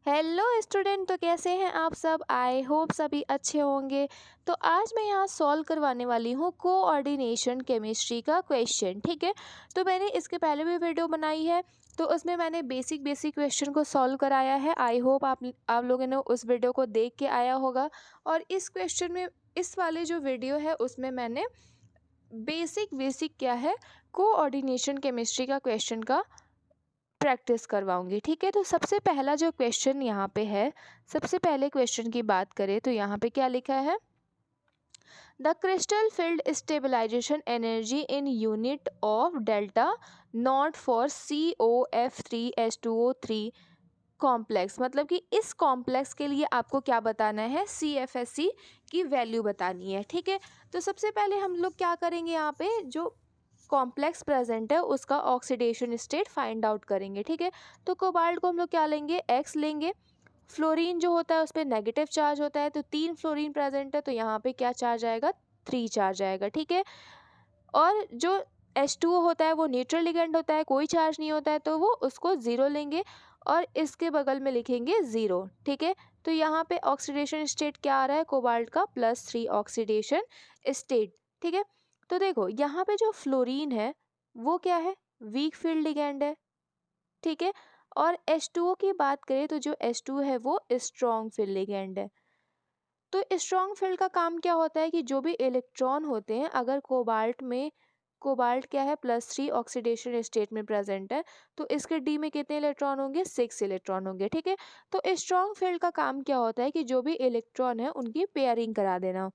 Hello student, तो कैसे हैं आप सब। आई होप सभी अच्छे होंगे। तो आज मैं यहाँ सॉल्व करवाने वाली हूँ कोऑर्डिनेशन केमिस्ट्री का क्वेश्चन। ठीक है, तो मैंने इसके पहले भी वीडियो बनाई है, तो उसमें मैंने बेसिक क्वेश्चन को सॉल्व कराया है। आई होप आप लोगों ने उस वीडियो को देख के आया होगा। और इस क्वेश्चन में, इस वाले जो वीडियो है उसमें मैंने बेसिक क्या है, कोऑर्डिनेशन केमिस्ट्री का क्वेश्चन का प्रैक्टिस करवाऊंगी। ठीक है, तो सबसे पहला जो क्वेश्चन यहाँ पे है, सबसे पहले क्वेश्चन की बात करें तो यहाँ पे क्या लिखा है। The crystal field stabilization energy in unit of delta not for COF3H2O3 complex. मतलब कि इस कॉम्प्लेक्स के लिए आपको क्या बताना है, CFSC की वैल्यू बतानी है। ठीक है, तो सबसे पहले हम लोग क्या करेंगे, यहाँ पे जो कॉम्प्लेक्स प्रेजेंट है उसका ऑक्सीडेशन स्टेट फाइंड आउट करेंगे। ठीक है, तो कोबाल्ट को हम लोग क्या लेंगे, X लेंगे। फ्लोरीन जो होता है उस पर नेगेटिव चार्ज होता है, तो 3 फ्लोरीन प्रेजेंट है, तो यहाँ पे क्या चार्ज आएगा, 3 चार्ज आएगा। ठीक है, और जो H2O होता है वो न्यूट्रल लिगेंड होता है, कोई चार्ज नहीं होता है, तो वो उसको 0 लेंगे और इसके बगल में लिखेंगे 0। ठीक है, तो यहाँ पे ऑक्सीडेशन स्टेट क्या आ रहा है, कोबाल्ट का +3 ऑक्सीडेशन स्टेट। ठीक है, तो देखो यहाँ पे जो फ्लोरीन है वो क्या है, वीक फील्ड लिगेंड है। ठीक है, और H2O की बात करें तो जो H2O है वो स्ट्रॉन्ग फील्ड लिगेंड है। तो स्ट्रॉन्ग फील्ड का काम क्या होता है कि जो भी इलेक्ट्रॉन होते हैं, अगर कोबाल्ट क्या है, +3 ऑक्सीडेशन स्टेट में प्रेजेंट है, तो इसके डी में कितने इलेक्ट्रॉन होंगे, 6 इलेक्ट्रॉन होंगे। ठीक है, तो स्ट्रॉन्ग फील्ड का काम क्या होता है कि जो भी इलेक्ट्रॉन है उनकी पेयरिंग करा देना।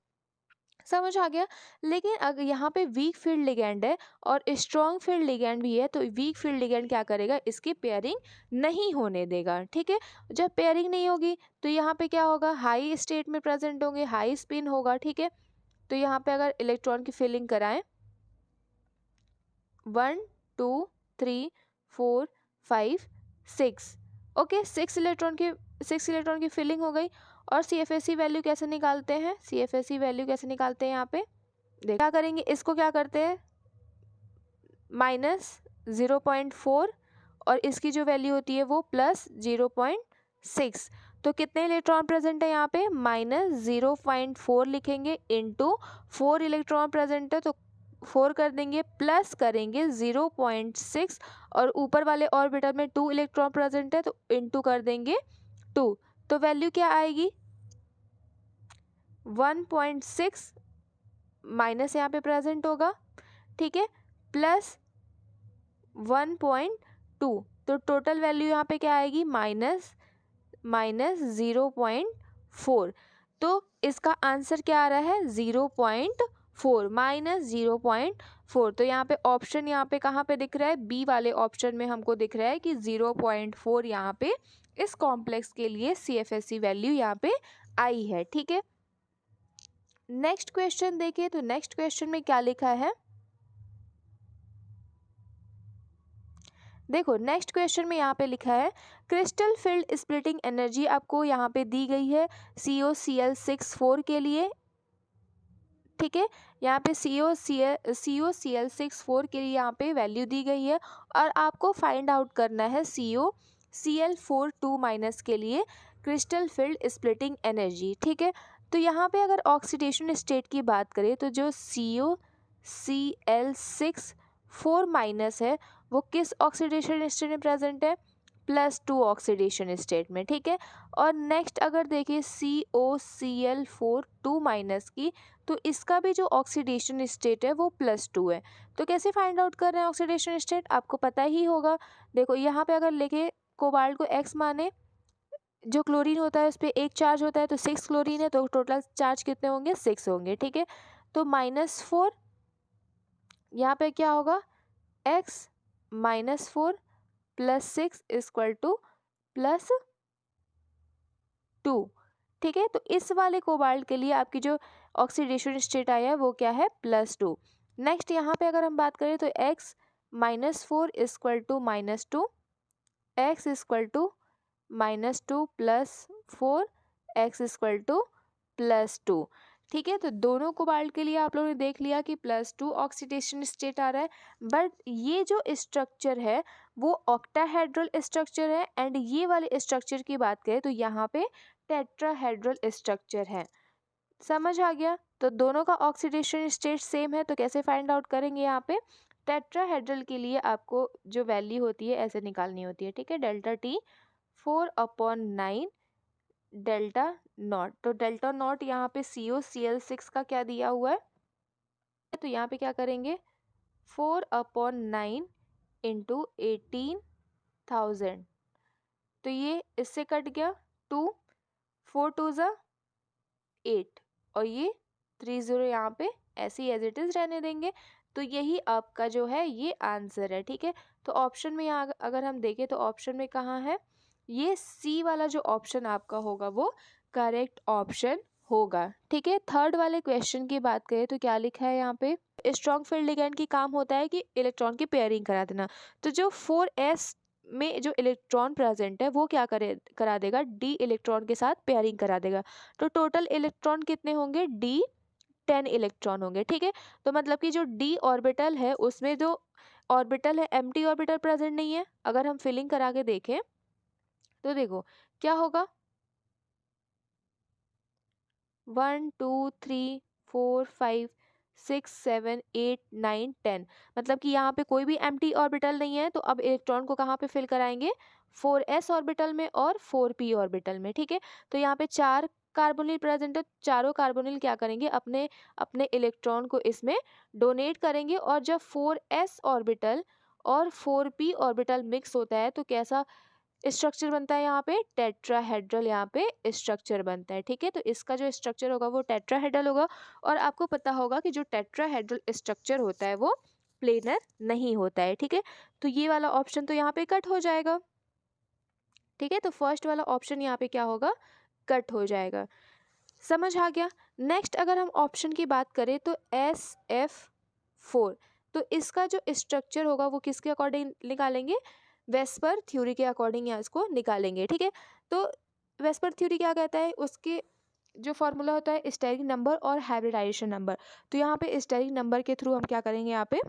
समझ आ गया। लेकिन अगर यहाँ पे वीक फील्ड लिगेंड है और स्ट्रॉन्ग फील्ड लिगेंड भी है, तो वीक फील्ड लिगेंड क्या करेगा, इसकी पेयरिंग नहीं होने देगा। ठीक है, जब पेयरिंग नहीं होगी तो यहाँ पे क्या होगा, हाई स्टेट में प्रेजेंट होंगे, हाई स्पिन होगा। ठीक है, तो यहाँ पे अगर इलेक्ट्रॉन की फिलिंग कराएं, 1 2 3 4 5 6, ओके, 6 इलेक्ट्रॉन की फिलिंग हो गई। और CFSC वैल्यू कैसे निकालते हैं, CFSC वैल्यू कैसे निकालते हैं, यहाँ पे देख क्या करेंगे, इसको क्या करते हैं, -0.4, और इसकी जो वैल्यू होती है वो +0.6। तो कितने इलेक्ट्रॉन प्रेजेंट है यहाँ पे, -0.4 लिखेंगे, इंटू 4 इलेक्ट्रॉन प्रेजेंट है तो 4 कर देंगे, प्लस करेंगे 0.6, और ऊपर वाले ऑर्बिटल में 2 इलेक्ट्रॉन प्रेजेंट है तो इंटू कर देंगे 2। तो वैल्यू क्या आएगी, 1.6 माइनस यहाँ पे प्रेजेंट होगा। ठीक है, प्लस 1.2, तो टोटल वैल्यू यहाँ पे क्या आएगी, -0.4। तो इसका आंसर क्या आ रहा है, 0.4, -0.4। तो यहाँ पे ऑप्शन, यहाँ पे कहाँ पे दिख रहा है, बी वाले ऑप्शन में हमको दिख रहा है कि 0.4 यहाँ पे इस कॉम्प्लेक्स के लिए CFSC वैल्यू यहाँ पे आई है। ठीक है, नेक्स्ट क्वेश्चन देखिए, तो नेक्स्ट क्वेश्चन में क्या लिखा है, देखो नेक्स्ट क्वेश्चन में यहाँ पे लिखा है, क्रिस्टल फील्ड स्प्लिटिंग एनर्जी आपको यहाँ पे दी गई है COCl64 के लिए। ठीक है, यहाँ पे COCl64 के लिए यहाँ पे वैल्यू दी गई है, और आपको फाइंड आउट करना है COCl42- के लिए क्रिस्टल फील्ड स्प्लिटिंग एनर्जी। ठीक है, तो यहाँ पे अगर ऑक्सीडेशन स्टेट की बात करें तो जो COCl64- है वो किस ऑक्सीडेशन स्टेट में प्रेजेंट है, +2 ऑक्सीडेशन स्टेट में। ठीक है, और नेक्स्ट अगर देखिए COCl42- की, तो इसका भी जो ऑक्सीडेशन स्टेट है वो +2 है। तो कैसे फाइंड आउट कर रहे हैं ऑक्सीडेशन स्टेट, आपको पता ही होगा। देखो यहाँ पे अगर लिखे, कोबाल्ट को X माने, जो क्लोरीन होता है उस पर 1 चार्ज होता है, तो 6 क्लोरीन है, तो टोटल चार्ज कितने होंगे, 6 होंगे। ठीक है, तो -4, यहाँ पे क्या होगा, X -4 +6 = +2। ठीक है, तो इस वाले कोबाल्ट के लिए आपकी जो ऑक्सीडेशन स्टेट आया है वो क्या है, +2। नेक्स्ट यहाँ पे अगर हम बात करें तो X -4 = -2, X = -2 + 4, X = +2। ठीक है, तो दोनों कोबाल्ट के लिए आप लोगों ने देख लिया कि +2 ऑक्सीडेशन स्टेट आ रहा है। बट ये जो स्ट्रक्चर है वो ऑक्टाहेड्रल स्ट्रक्चर है, एंड ये वाले स्ट्रक्चर की बात करें तो यहाँ पे टेट्राहेड्रल स्ट्रक्चर है। समझ आ गया? तो दोनों का ऑक्सीडेशन स्टेट सेम है, तो कैसे फाइंड आउट करेंगे यहाँ पे? टेट्राहेड्रल के लिए आपको जो वैल्यू होती है ऐसे निकालनी होती है, ठीक है। डेल्टा टी 4/9 डेल्टा नॉट, तो डेल्टा नॉट यहाँ पे COCl6 का क्या दिया हुआ है, तो यहाँ पे क्या करेंगे 4/9 इंटू 18,000, तो ये इससे कट गया 2, 4 2 ज़ा 8, और ये 30 यहाँ पे ऐसे ही एज इट इज़ रहने देंगे। तो यही आपका जो है ये आंसर है, ठीक है। तो ऑप्शन में यहाँ अगर हम देखें तो ऑप्शन में कहाँ है, ये सी वाला जो ऑप्शन आपका होगा वो करेक्ट ऑप्शन होगा, ठीक है। थर्ड वाले क्वेश्चन की बात करें तो क्या लिखा है यहाँ पे, स्ट्रॉन्ग फील्ड लिगैंड की काम होता है कि इलेक्ट्रॉन की पेयरिंग करा देना। तो जो 4s में जो इलेक्ट्रॉन प्रेजेंट है वो क्या करा देगा, डी इलेक्ट्रॉन के साथ पेयरिंग करा देगा। तो टोटल इलेक्ट्रॉन कितने होंगे, डी 10 इलेक्ट्रॉन होंगे, ठीक है। तो मतलब कि जो डी ऑर्बिटल है उसमें जो ऑर्बिटल है एम्प्टी ऑर्बिटल प्रेजेंट नहीं है। अगर हम फिलिंग करा के देखें तो देखो क्या होगा, 1 2 3 4 5 6 7 8 9 10, मतलब कि यहाँ पे कोई भी एम्प्टी ऑर्बिटल नहीं है। तो अब इलेक्ट्रॉन को कहाँ पे फिल कराएंगे, 4s ऑर्बिटल में और 4p ऑर्बिटल में, ठीक है। तो यहाँ पे 4 कार्बोनिल प्रेजेंट है, चारों कार्बोनिल क्या करेंगे, अपने अपने इलेक्ट्रॉन को इसमें डोनेट करेंगे। और जब 4s ऑर्बिटल और 4p ऑर्बिटल मिक्स होता है तो कैसा स्ट्रक्चर बनता है, यहाँ पे टेट्राहेड्रल यहाँ पे स्ट्रक्चर बनता है, ठीक है। तो इसका जो स्ट्रक्चर होगा वो टेट्राहेड्रल होगा। और आपको पता होगा कि जो टेट्राहेड्रल स्ट्रक्चर होता है वो प्लेनर नहीं होता है, ठीक है। तो ये वाला ऑप्शन तो यहाँ पे कट हो जाएगा, ठीक है। तो फर्स्ट वाला ऑप्शन यहाँ पे क्या होगा, कट हो जाएगा। समझ आ गया? नेक्स्ट अगर हम ऑप्शन की बात करें तो SF4, तो इसका जो स्ट्रक्चर होगा वो किसके अकॉर्डिंग निकालेंगे, वेस्पर थ्योरी के अकॉर्डिंग यहाँ इसको निकालेंगे, ठीक है। तो वेस्पर थ्योरी क्या कहता है, उसके जो फॉर्मूला होता है स्टेरिक नंबर और हाइब्रिडाइजेशन नंबर। तो यहाँ पे स्टेरिक नंबर के थ्रू हम क्या करेंगे, यहाँ पे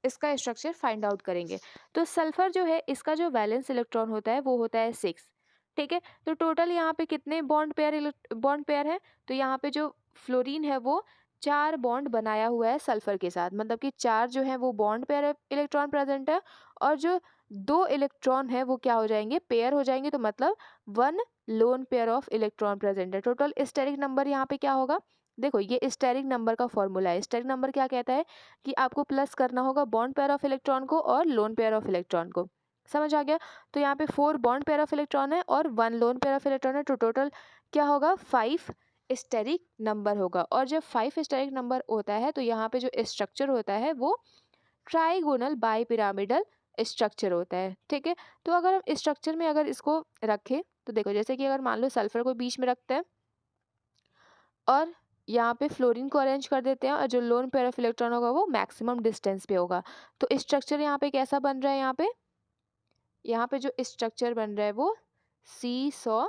इसका स्ट्रक्चर फाइंड आउट करेंगे। तो सल्फर जो है इसका जो वैलेंस इलेक्ट्रॉन होता है वो होता है 6, ठीक है। तो टोटल यहाँ पे कितने बॉन्ड पेयर है, तो यहाँ पे जो फ्लोरीन है वो 4 बॉन्ड बनाया हुआ है सल्फर के साथ, मतलब कि 4 जो है वो बॉन्ड पेयर इलेक्ट्रॉन प्रेजेंट है, और जो 2 इलेक्ट्रॉन है वो क्या हो जाएंगे, पेयर हो जाएंगे। तो मतलब 1 lone pair of electron present है। टोटल स्टेरिक नंबर यहाँ पे क्या होगा, देखो ये स्टेरिक नंबर का फॉर्मूला है। स्टेरिक नंबर क्या कहता है कि आपको प्लस करना होगा बॉन्ड पेयर ऑफ इलेक्ट्रॉन को और लोन पेयर ऑफ इलेक्ट्रॉन को। समझ आ गया? तो यहाँ पे 4 बॉन्ड पेयर ऑफ इलेक्ट्रॉन है और 1 लोन पेयर ऑफ इलेक्ट्रॉन है। तो टोटल क्या होगा, 5 स्टेरिक नंबर होगा। और जब 5 स्टेरिक नंबर होता है तो यहाँ पे जो स्ट्रक्चर होता है वो ट्राइगोनल बाईपिरामिडल स्ट्रक्चर होता है, ठीक है। तो अगर हम स्ट्रक्चर में अगर इसको रखें तो देखो जैसे कि अगर मान लो सल्फर को बीच में रखते हैं और यहाँ पे फ्लोरीन को अरेंज कर देते हैं, और जो लोन पेयर ऑफ इलेक्ट्रॉन होगा वो मैक्सिमम डिस्टेंस पे होगा। तो स्ट्रक्चर यहाँ पे कैसा बन रहा है, यहाँ पे जो स्ट्रक्चर बन रहा है वो सी सॉ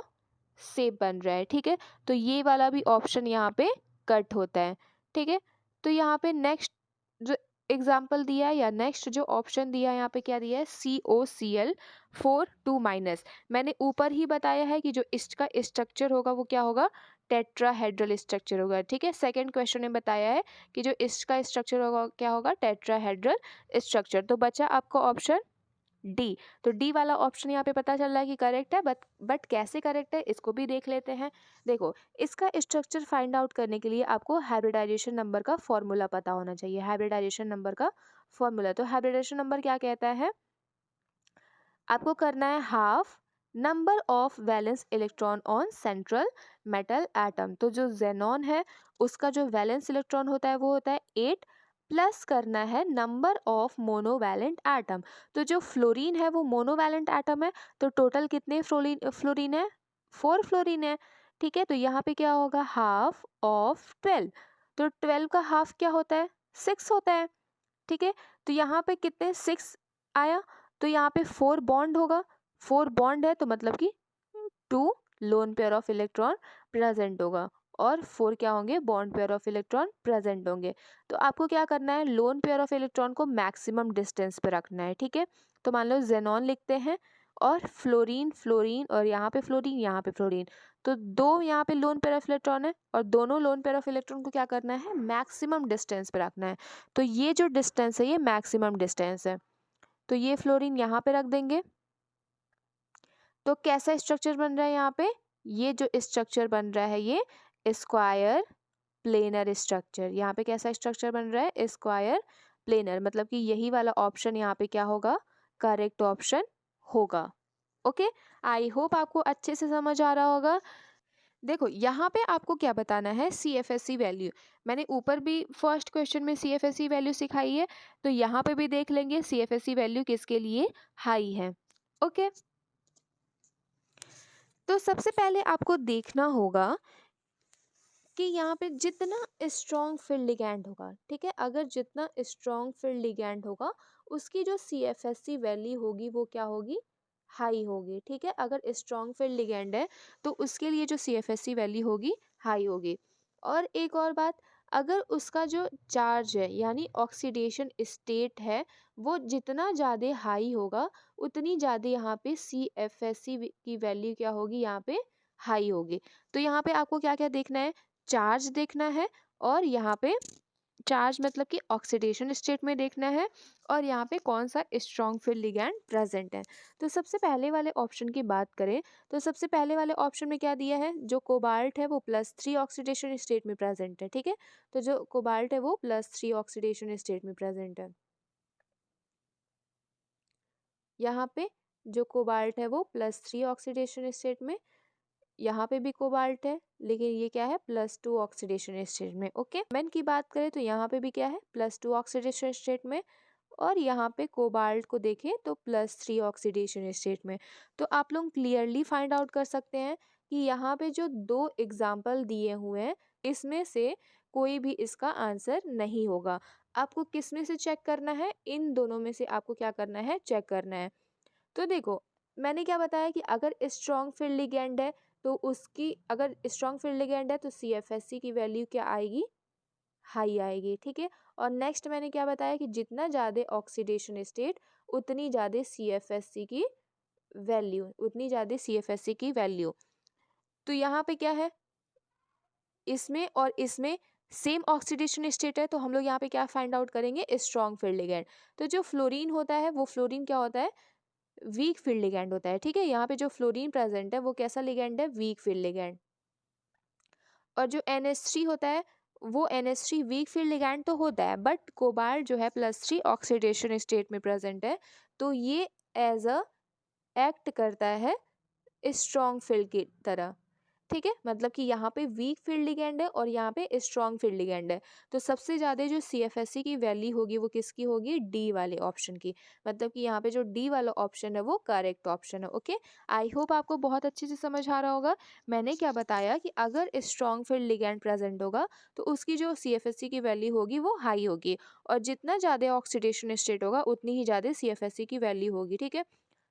शेप बन रहा है, ठीक है। तो ये वाला भी ऑप्शन यहाँ पे कट होता है, ठीक है। तो यहाँ पे नेक्स्ट जो एग्जाम्पल दिया है या नेक्स्ट जो ऑप्शन दिया है यहाँ पे क्या दिया है, COCl4 2-। मैंने ऊपर ही बताया है कि जो इसका स्ट्रक्चर होगा वो क्या होगा, टेट्राहेड्रल स्ट्रक्चर होगा, ठीक है। सेकंड क्वेश्चन में बताया है कि जो इसका स्ट्रक्चर होगा क्या होगा, टेट्राहेड्रल स्ट्रक्चर। तो बचा आपका ऑप्शन डी। तो डी वाला ऑप्शन यहाँ पे पता चल रहा है कि करेक्ट है, बट कैसे करेक्ट है इसको भी देख लेते हैं। देखो इसका स्ट्रक्चर फाइंड आउट करने के लिए आपको हाइब्रिडाइजेशन नंबर का फॉर्मूला पता होना चाहिए। हाइब्रिडाइजेशन नंबर का फॉर्मूला, तो हाइब्रिडाइजेशन नंबर क्या कहता है, आपको करना है half number of valence electron on central metal atom. तो जो जेनॉन है उसका जो वैलेंस इलेक्ट्रॉन होता है वो होता है 8, प्लस करना है नंबर ऑफ मोनोवैलेंट एटम। तो जो फ्लोरीन है वो मोनोवैलेंट एटम है, तो टोटल कितने फ्लोरीन है, 4 फ्लोरीन है, ठीक है। तो यहाँ पे क्या होगा, हाफ ऑफ 12। तो 12 का हाफ क्या होता है, 6 होता है, ठीक है। तो यहाँ पे कितने 6 आया, तो यहाँ पे 4 बॉन्ड होगा, 4 बॉन्ड है तो मतलब कि 2 lone pair of electron present होगा। और 4 क्या होंगे, bond pair of electron present होंगे। तो आपको क्या करना है, लोन पेयर ऑफ इलेक्ट्रॉन को मैक्सिमम डिस्टेंस पे रखना है, ठीक है। तो मान लो जेनॉन लिखते हैं और फ्लोरीन फ्लोरीन और यहाँ पे फ्लोरीन, यहाँ पे फ्लोरीन। तो दो यहाँ पे लोन पेयर ऑफ इलेक्ट्रॉन है और दोनों लोन पेयर ऑफ इलेक्ट्रॉन को क्या करना है, मैक्सिमम डिस्टेंस पे रखना है। तो ये जो डिस्टेंस है ये मैक्सिमम डिस्टेंस है। तो ये फ्लोरीन यहाँ पे रख देंगे। तो कैसा स्ट्रक्चर बन रहा है यहाँ पे, ये जो स्ट्रक्चर बन रहा है ये स्क्वायर प्लेनर स्ट्रक्चर। यहाँ पे कैसा स्ट्रक्चर बन रहा है, स्क्वायर प्लेनर, मतलब कि यही वाला ऑप्शन यहाँ पे क्या होगा, करेक्ट ऑप्शन होगा। ओके, आई होप आपको अच्छे से समझ आ रहा होगा। देखो यहाँ पे आपको क्या बताना है, CFSE वैल्यू। मैंने ऊपर भी फर्स्ट क्वेश्चन में CFSE वैल्यू सिखाई है, तो यहाँ पे भी देख लेंगे CFSE वैल्यू किसके लिए हाई है। ओके, तो सबसे पहले आपको देखना होगा कि यहाँ पे जितना स्ट्रॉन्ग फील्ड लिगैंड होगा, ठीक है, अगर जितना स्ट्रॉन्ग फील्ड लिगैंड होगा उसकी जो CFSE वैल्यू होगी वो क्या होगी, हाई होगी, ठीक है। अगर स्ट्रॉन्ग फील्ड लिगैंड है तो उसके लिए जो CFSE वैल्यू होगी हाई होगी। और एक और बात, अगर उसका जो चार्ज है यानी ऑक्सीडेशन स्टेट है वो जितना ज़्यादा हाई होगा उतनी ज़्यादा यहाँ पे CFSE की वैल्यू क्या होगी, यहाँ पे हाई होगी। तो यहाँ पे आपको क्या क्या देखना है, चार्ज देखना है, और यहाँ पे चार्ज मतलब कि ऑक्सीडेशन स्टेट में देखना है, और यहाँ पे कौन सा स्ट्रॉन्ग फील्ड लिगैंड प्रेजेंट है। तो सबसे पहले वाले ऑप्शन की बात करें तो सबसे पहले वाले ऑप्शन में क्या दिया है, जो कोबाल्ट है वो +3 ऑक्सीडेशन स्टेट में प्रेजेंट है, ठीक है। तो जो कोबाल्ट है वो +3 ऑक्सीडेशन स्टेट में प्रेजेंट है। यहाँ पे जो कोबाल्ट है वो +3 ऑक्सीडेशन स्टेट में, यहाँ पे भी कोबाल्ट है लेकिन ये क्या है, +2 ऑक्सीडेशन स्टेट में। ओके, मेन की बात करें तो यहाँ पे भी क्या है, +2 ऑक्सीडेशन स्टेट में, और यहाँ पे कोबाल्ट को देखें तो +3 ऑक्सीडेशन स्टेट में। तो आप लोग क्लियरली फाइंड आउट कर सकते हैं कि यहाँ पे जो दो एग्जाम्पल दिए हुए हैं इसमें से कोई भी इसका आंसर नहीं होगा। आपको किस में से चेक करना है, इन दोनों में से आपको क्या करना है, चेक करना है। तो देखो मैंने क्या बताया कि अगर स्ट्रॉन्ग फील्ड लिगैंड है तो उसकी, अगर स्ट्रॉन्ग फील्ड लिगैंड है तो CFSE की वैल्यू क्या आएगी, हाई आएगी, ठीक है। और नेक्स्ट मैंने क्या बताया कि जितना ज़्यादा ऑक्सीडेशन स्टेट उतनी ज़्यादा CFSE की वैल्यू, उतनी ज़्यादा CFSE की वैल्यू। तो यहाँ पे क्या है, इसमें और इसमें सेम ऑक्सीडेशन स्टेट है तो हम लोग यहाँ पे क्या फाइंड आउट करेंगे, स्ट्रॉन्ग फील्ड लिगैंड। तो जो फ्लोरीन होता है वो फ्लोरीन क्या होता है, वीक फील्ड लिगैंड होता है, ठीक है। यहाँ पे जो फ्लोरीन प्रेजेंट है वो कैसा लिगैंड है, वीक फील्ड लिगैंड। और जो NH3 होता है वो NH3 वीक फील्ड लिगैंड तो होता है, बट कोबाल्ट जो है +3 ऑक्सीडेशन स्टेट में प्रेजेंट है, तो ये एज अ एक्ट करता है स्ट्रॉन्ग फील्ड की तरह, ठीक है। मतलब कि यहाँ पे वीक फील्ड लिगैंड है और यहाँ पे स्ट्रॉन्ग फील्ड लिगैंड है। तो सबसे ज़्यादा जो CFSE की वैल्यू होगी वो किसकी होगी, डी वाले ऑप्शन की। मतलब कि यहाँ पे जो डी वाला ऑप्शन है वो करेक्ट ऑप्शन है। ओके, आई होप आपको बहुत अच्छे से समझ आ रहा होगा। मैंने क्या बताया कि अगर स्ट्रॉन्ग फील्ड लिगैंड प्रेजेंट होगा तो उसकी जो CFSE की वैल्यू होगी वो हाई होगी, और जितना ज़्यादा ऑक्सीडेशन स्टेट होगा उतनी ही ज़्यादा CFSE की वैल्यू होगी, ठीक है।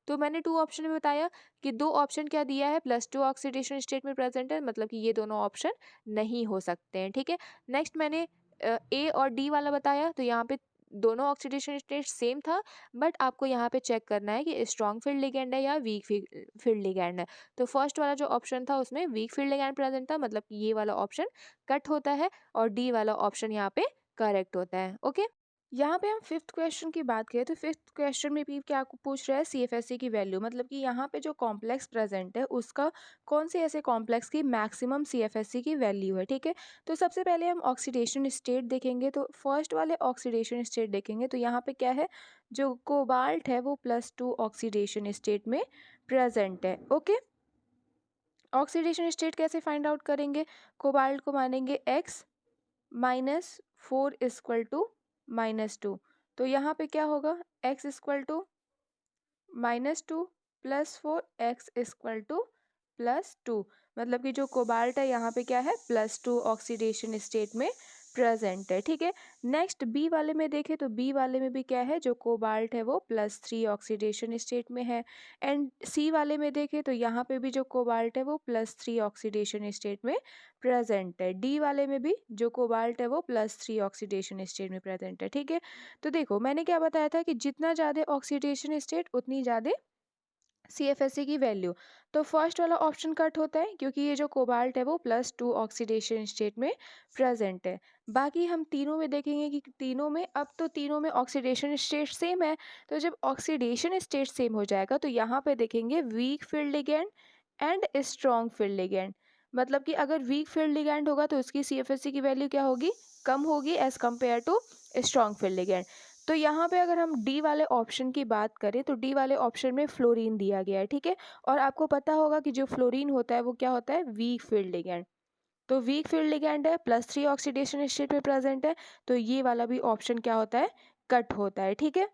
तो मैंने 2 ऑप्शन में बताया कि 2 ऑप्शन क्या दिया है, +2 ऑक्सीडेशन स्टेट में प्रेजेंट है, मतलब कि ये दोनों ऑप्शन नहीं हो सकते हैं, ठीक है। नेक्स्ट मैंने A और D वाला बताया, तो यहाँ पे दोनों ऑक्सीडेशन स्टेट सेम था, बट आपको यहाँ पे चेक करना है कि स्ट्रॉन्ग फील्ड लिगैंड है या वीक फील्ड लिगैंड है। तो फर्स्ट वाला जो ऑप्शन था उसमें वीक फील्ड लिगैंड प्रेजेंट था, मतलब कि ये वाला ऑप्शन कट होता है, और डी वाला ऑप्शन यहाँ पे करेक्ट होता है। ओके, यहाँ पे हम फिफ्थ क्वेश्चन की बात करें तो फिफ्थ क्वेश्चन में भी क्या पूछ रहा है, CFSE की वैल्यू, मतलब कि यहाँ पे जो कॉम्प्लेक्स प्रेजेंट है उसका कौन से ऐसे कॉम्प्लेक्स की मैक्सिमम CFSE की वैल्यू है, ठीक है। तो सबसे पहले हम ऑक्सीडेशन स्टेट देखेंगे, तो फर्स्ट वाले ऑक्सीडेशन स्टेट देखेंगे तो यहाँ पे क्या है, जो कोबाल्ट है वो +2 ऑक्सीडेशन स्टेट में प्रेजेंट है। ओके, ऑक्सीडेशन स्टेट कैसे फाइंड आउट करेंगे, कोबाल्ट को मानेंगे X -4 = -2, तो यहाँ पे क्या होगा, X = -2 + 4 X = +2, मतलब कि जो कोबाल्ट है यहाँ पे क्या है, +2 ऑक्सीडेशन स्टेट में प्रेजेंट है, ठीक है। नेक्स्ट बी वाले में देखें तो बी वाले में भी क्या है, जो कोबाल्ट है वो +3 ऑक्सीडेशन स्टेट में है। एंड सी वाले में देखें तो यहाँ पे भी जो कोबाल्ट है वो +3 ऑक्सीडेशन स्टेट में प्रेजेंट है। डी वाले में भी जो कोबाल्ट है वो +3 ऑक्सीडेशन स्टेट में प्रेजेंट है, ठीक है। तो देखो मैंने क्या बताया था कि जितना ज़्यादा ऑक्सीडेशन स्टेट उतनी ज़्यादा CFSE की वैल्यू। तो फर्स्ट वाला ऑप्शन कट होता है क्योंकि ये जो कोबाल्ट है वो +2 ऑक्सीडेशन स्टेट में प्रेजेंट है। बाकी हम तीनों में देखेंगे कि तीनों में, अब तो तीनों में ऑक्सीडेशन स्टेट सेम है। तो जब ऑक्सीडेशन स्टेट सेम हो जाएगा तो यहाँ पे देखेंगे week field ligand and strong field ligand. मतलब कि अगर वीक फील्ड लिगैंड होगा तो उसकी CFSE की वैल्यू क्या होगी, कम होगी as compared to strong field ligand. तो यहाँ पे अगर हम डी वाले ऑप्शन की बात करें तो डी वाले ऑप्शन में फ्लोरीन दिया गया है, ठीक है। और आपको पता होगा कि जो फ्लोरीन होता है वो क्या होता है, वीक फील्ड लिगैंड। तो वीक फील्ड लिगैंड है, +3 ऑक्सीडेशन स्टेट में प्रेजेंट है, तो ये वाला भी ऑप्शन क्या होता है, कट होता है, ठीक है।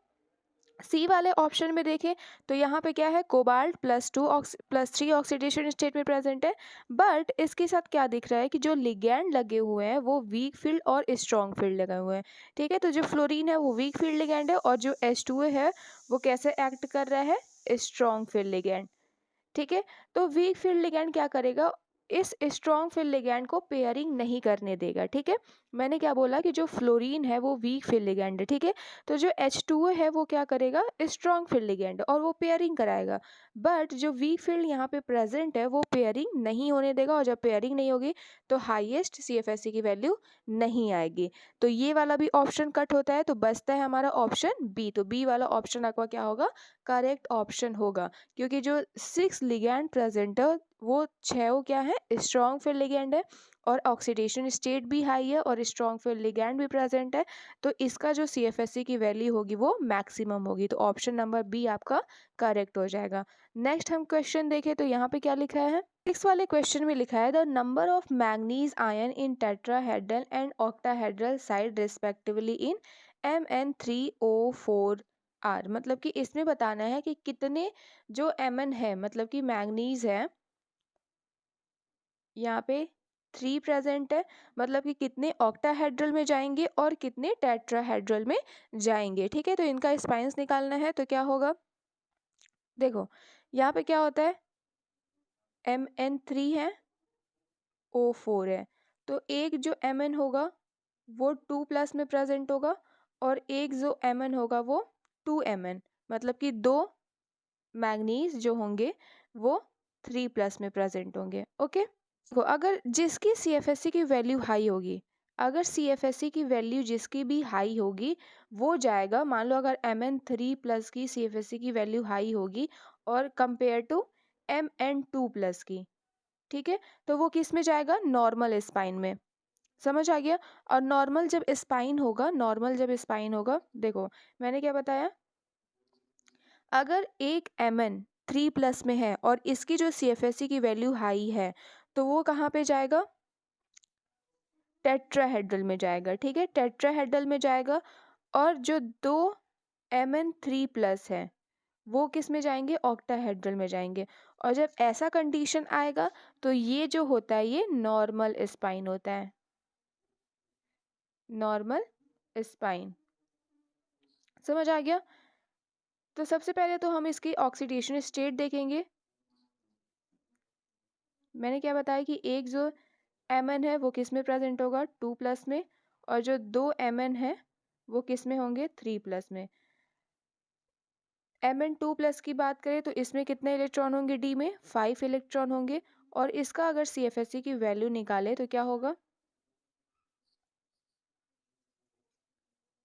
सी वाले ऑप्शन में देखें तो यहाँ पे क्या है, कोबाल्ट +3 ऑक्सीडेशन स्टेट में प्रेजेंट है। बट इसके साथ क्या दिख रहा है कि जो लिगैंड लगे हुए हैं वो वीक फील्ड और स्ट्रॉन्ग फील्ड लगे हुए हैं, ठीक है। तो जो फ्लोरीन है वो वीक फील्ड लिगैंड है और जो H2O है वो कैसे एक्ट कर रहा है, स्ट्रॉन्ग फील्ड लिगैंड, ठीक है। तो वीक फील्ड लिगैंड क्या करेगा, इस स्ट्रॉन्ग फील्ड लिगैंड को पेयरिंग नहीं करने देगा, ठीक है। मैंने क्या बोला कि जो फ्लोरीन है वो वीक फील्ड लिगैंड है, ठीक है। तो जो H2O है वो क्या करेगा, स्ट्रॉन्ग फील्ड लिगैंड, और वो पेयरिंग कराएगा। बट जो वीक फील्ड यहाँ पे प्रेजेंट है वो पेयरिंग नहीं होने देगा, और जब पेयरिंग नहीं होगी तो हाईएस्ट CFSE की वैल्यू नहीं आएगी। तो ये वाला भी ऑप्शन कट होता है, तो बचता है हमारा ऑप्शन बी। तो बी वाला ऑप्शन आपका क्या होगा, करेक्ट ऑप्शन होगा। क्योंकि जो 6 लिगैंड प्रेजेंट है वो 6 क्या है, स्ट्रॉन्ग फील्ड लिगैंड है, और ऑक्सीडेशन स्टेट भी हाई है और स्ट्रॉन्ग फील्ड लिगैंड भी प्रेजेंट है। तो इसका जो CFSE की वैल्यू होगी वो मैक्सिमम होगी। तो ऑप्शन नंबर बी आपका करेक्ट हो जाएगा। नेक्स्ट हम क्वेश्चन देखें तो यहाँ पे क्या लिखा है, 6 वाले क्वेश्चन में लिखा है the number of manganese ion in tetrahedral and octahedral side respectively in Mn3O4 R। मतलब कि इसमें बताना है कि कितने जो Mn है, मतलब कि मैग्नीज है, यहाँ पे 3 प्रेजेंट है, मतलब कि कितने ऑक्टाहेड्रल में जाएंगे और कितने टेट्राहेड्रल में जाएंगे, ठीक है। तो इनका स्पाइंस निकालना है तो क्या होगा, देखो यहाँ पे क्या होता है, Mn3 है, O4 है, तो एक जो Mn होगा वो 2+ में प्रेजेंट होगा, और एक जो Mn होगा वो 2Mn, मतलब कि दो मैग्नीज जो होंगे वो 3+ में प्रेजेंट होंगे, ओके। देखो अगर जिसकी CFSE की वैल्यू हाई होगी, अगर CFSE की वैल्यू जिसकी भी हाई होगी वो जाएगा, मान लो अगर Mn3+ की CFSE की वैल्यू हाई होगी और कंपेयर टू Mn2+ की, ठीक है, तो वो किस में जाएगा, नॉर्मल स्पाइन में। समझ आ गया। और नॉर्मल जब स्पाइन होगा, नॉर्मल जब स्पाइन होगा, देखो मैंने क्या बताया, अगर एक Mn3+ में है और इसकी जो CFSE की वैल्यू हाई है तो वो कहाँ पे जाएगा, टेट्राहेड्रल में जाएगा, ठीक है, टेट्राहेड्रल में जाएगा। और जो दो Mn3+ है वो किस में जाएंगे, ऑक्टाहेड्रल में जाएंगे। और जब ऐसा कंडीशन आएगा तो ये जो होता है ये नॉर्मल स्पाइन होता है, नॉर्मल स्पाइन। समझ आ गया। तो सबसे पहले तो हम इसकी ऑक्सीडेशन स्टेट देखेंगे। मैंने क्या बताया कि एक जो Mn है वो किस में प्रेजेंट होगा, 2+ में, और जो दो Mn है वो किस में होंगे, 3+ में। Mn2+ की बात करें तो इसमें कितने इलेक्ट्रॉन होंगे, डी में 5 इलेक्ट्रॉन होंगे। और इसका अगर CFSE की वैल्यू निकाले तो क्या होगा,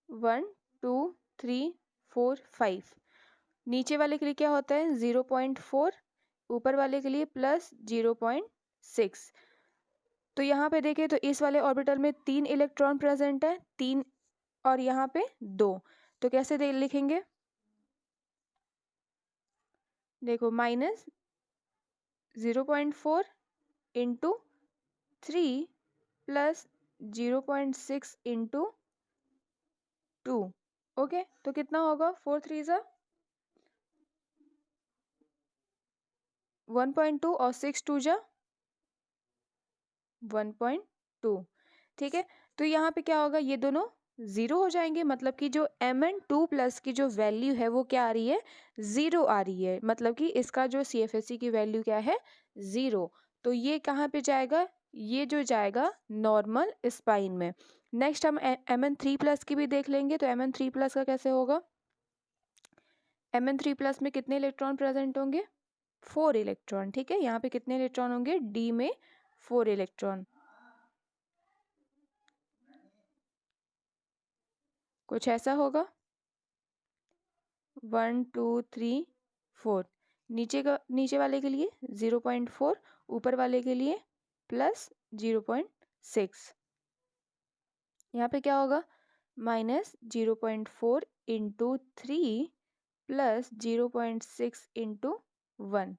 1 2 3 4 5। नीचे वाले के लिए क्या होता है, 0.4, ऊपर वाले के लिए +0.6। तो यहाँ पे देखें तो इस वाले ऑर्बिटल में 3 इलेक्ट्रॉन प्रेजेंट है, 3, और यहाँ पे 2। तो कैसे दे लिखेंगे, देखो -0.4 इंटू 3 प्लस 0.6 इंटू 2, ओके। तो कितना होगा, 4 3 ज़ा 1.2 और 6 2 ज़ा 1.2, ठीक है। तो यहाँ पे क्या होगा, ये दोनों ज़ीरो हो जाएंगे, मतलब कि जो Mn2+ की जो वैल्यू है वो क्या आ रही है, ज़ीरो आ रही है, मतलब कि इसका जो CFSE की वैल्यू क्या है, ज़ीरो। तो ये कहाँ पे जाएगा, ये जो जाएगा नॉर्मल स्पाइन में। नेक्स्ट हम Mn3+ की भी देख लेंगे। तो Mn3+ का कैसे होगा, Mn3+ में कितने इलेक्ट्रॉन प्रेजेंट होंगे, 4 इलेक्ट्रॉन। ठीक है, यहाँ पे कितने इलेक्ट्रॉन होंगे, डी में 4 इलेक्ट्रॉन। कुछ ऐसा होगा, 1 2 3 4। नीचे वाले के लिए 0.4, ऊपर वाले के लिए +0.6। यहाँ पे क्या होगा, -0.4 इंटू 3 +0.6 इंटू 1।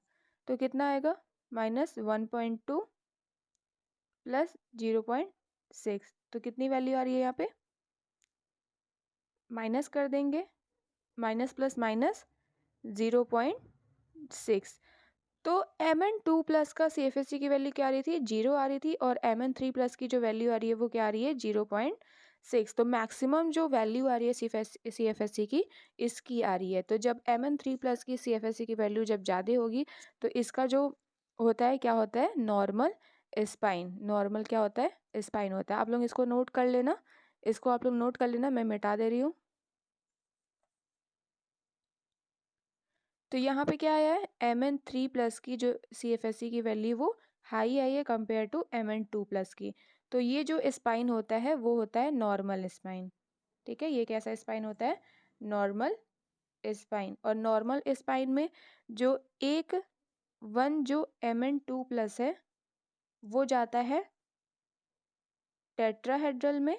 तो कितना आएगा, -1.2 +0.6। तो कितनी वैल्यू आ रही है, यहाँ पे माइनस कर देंगे, माइनस प्लस माइनस 0.6। तो Mn2+ का CFSE की वैल्यू क्या आ रही थी, 0 आ रही थी, और Mn3+ की जो वैल्यू आ रही है वो क्या आ रही है, 0.6। तो मैक्सिमम जो वैल्यू आ रही है CFSE की, इसकी आ रही है। तो जब Mn3+ की CFSE की वैल्यू जब ज़्यादा होगी तो इसका जो होता है, क्या होता है, नॉर्मल स्पाइन। नॉर्मल क्या होता है, स्पाइन होता है। आप लोग इसको नोट कर लेना, इसको आप लोग नोट कर लेना, मैं मिटा दे रही हूँ। तो यहाँ पे क्या आया है, Mn3+ की जो CFSE की वैल्यू वो हाई आई है कंपेयर टू Mn2+ की। तो ये जो स्पाइन होता है वो होता है नॉर्मल स्पाइन। ठीक है, ये कैसा स्पाइन होता है, नॉर्मल स्पाइन। और नॉर्मल स्पाइन में जो वन जो Mn2+ है वो जाता है टेट्राहेड्रल में।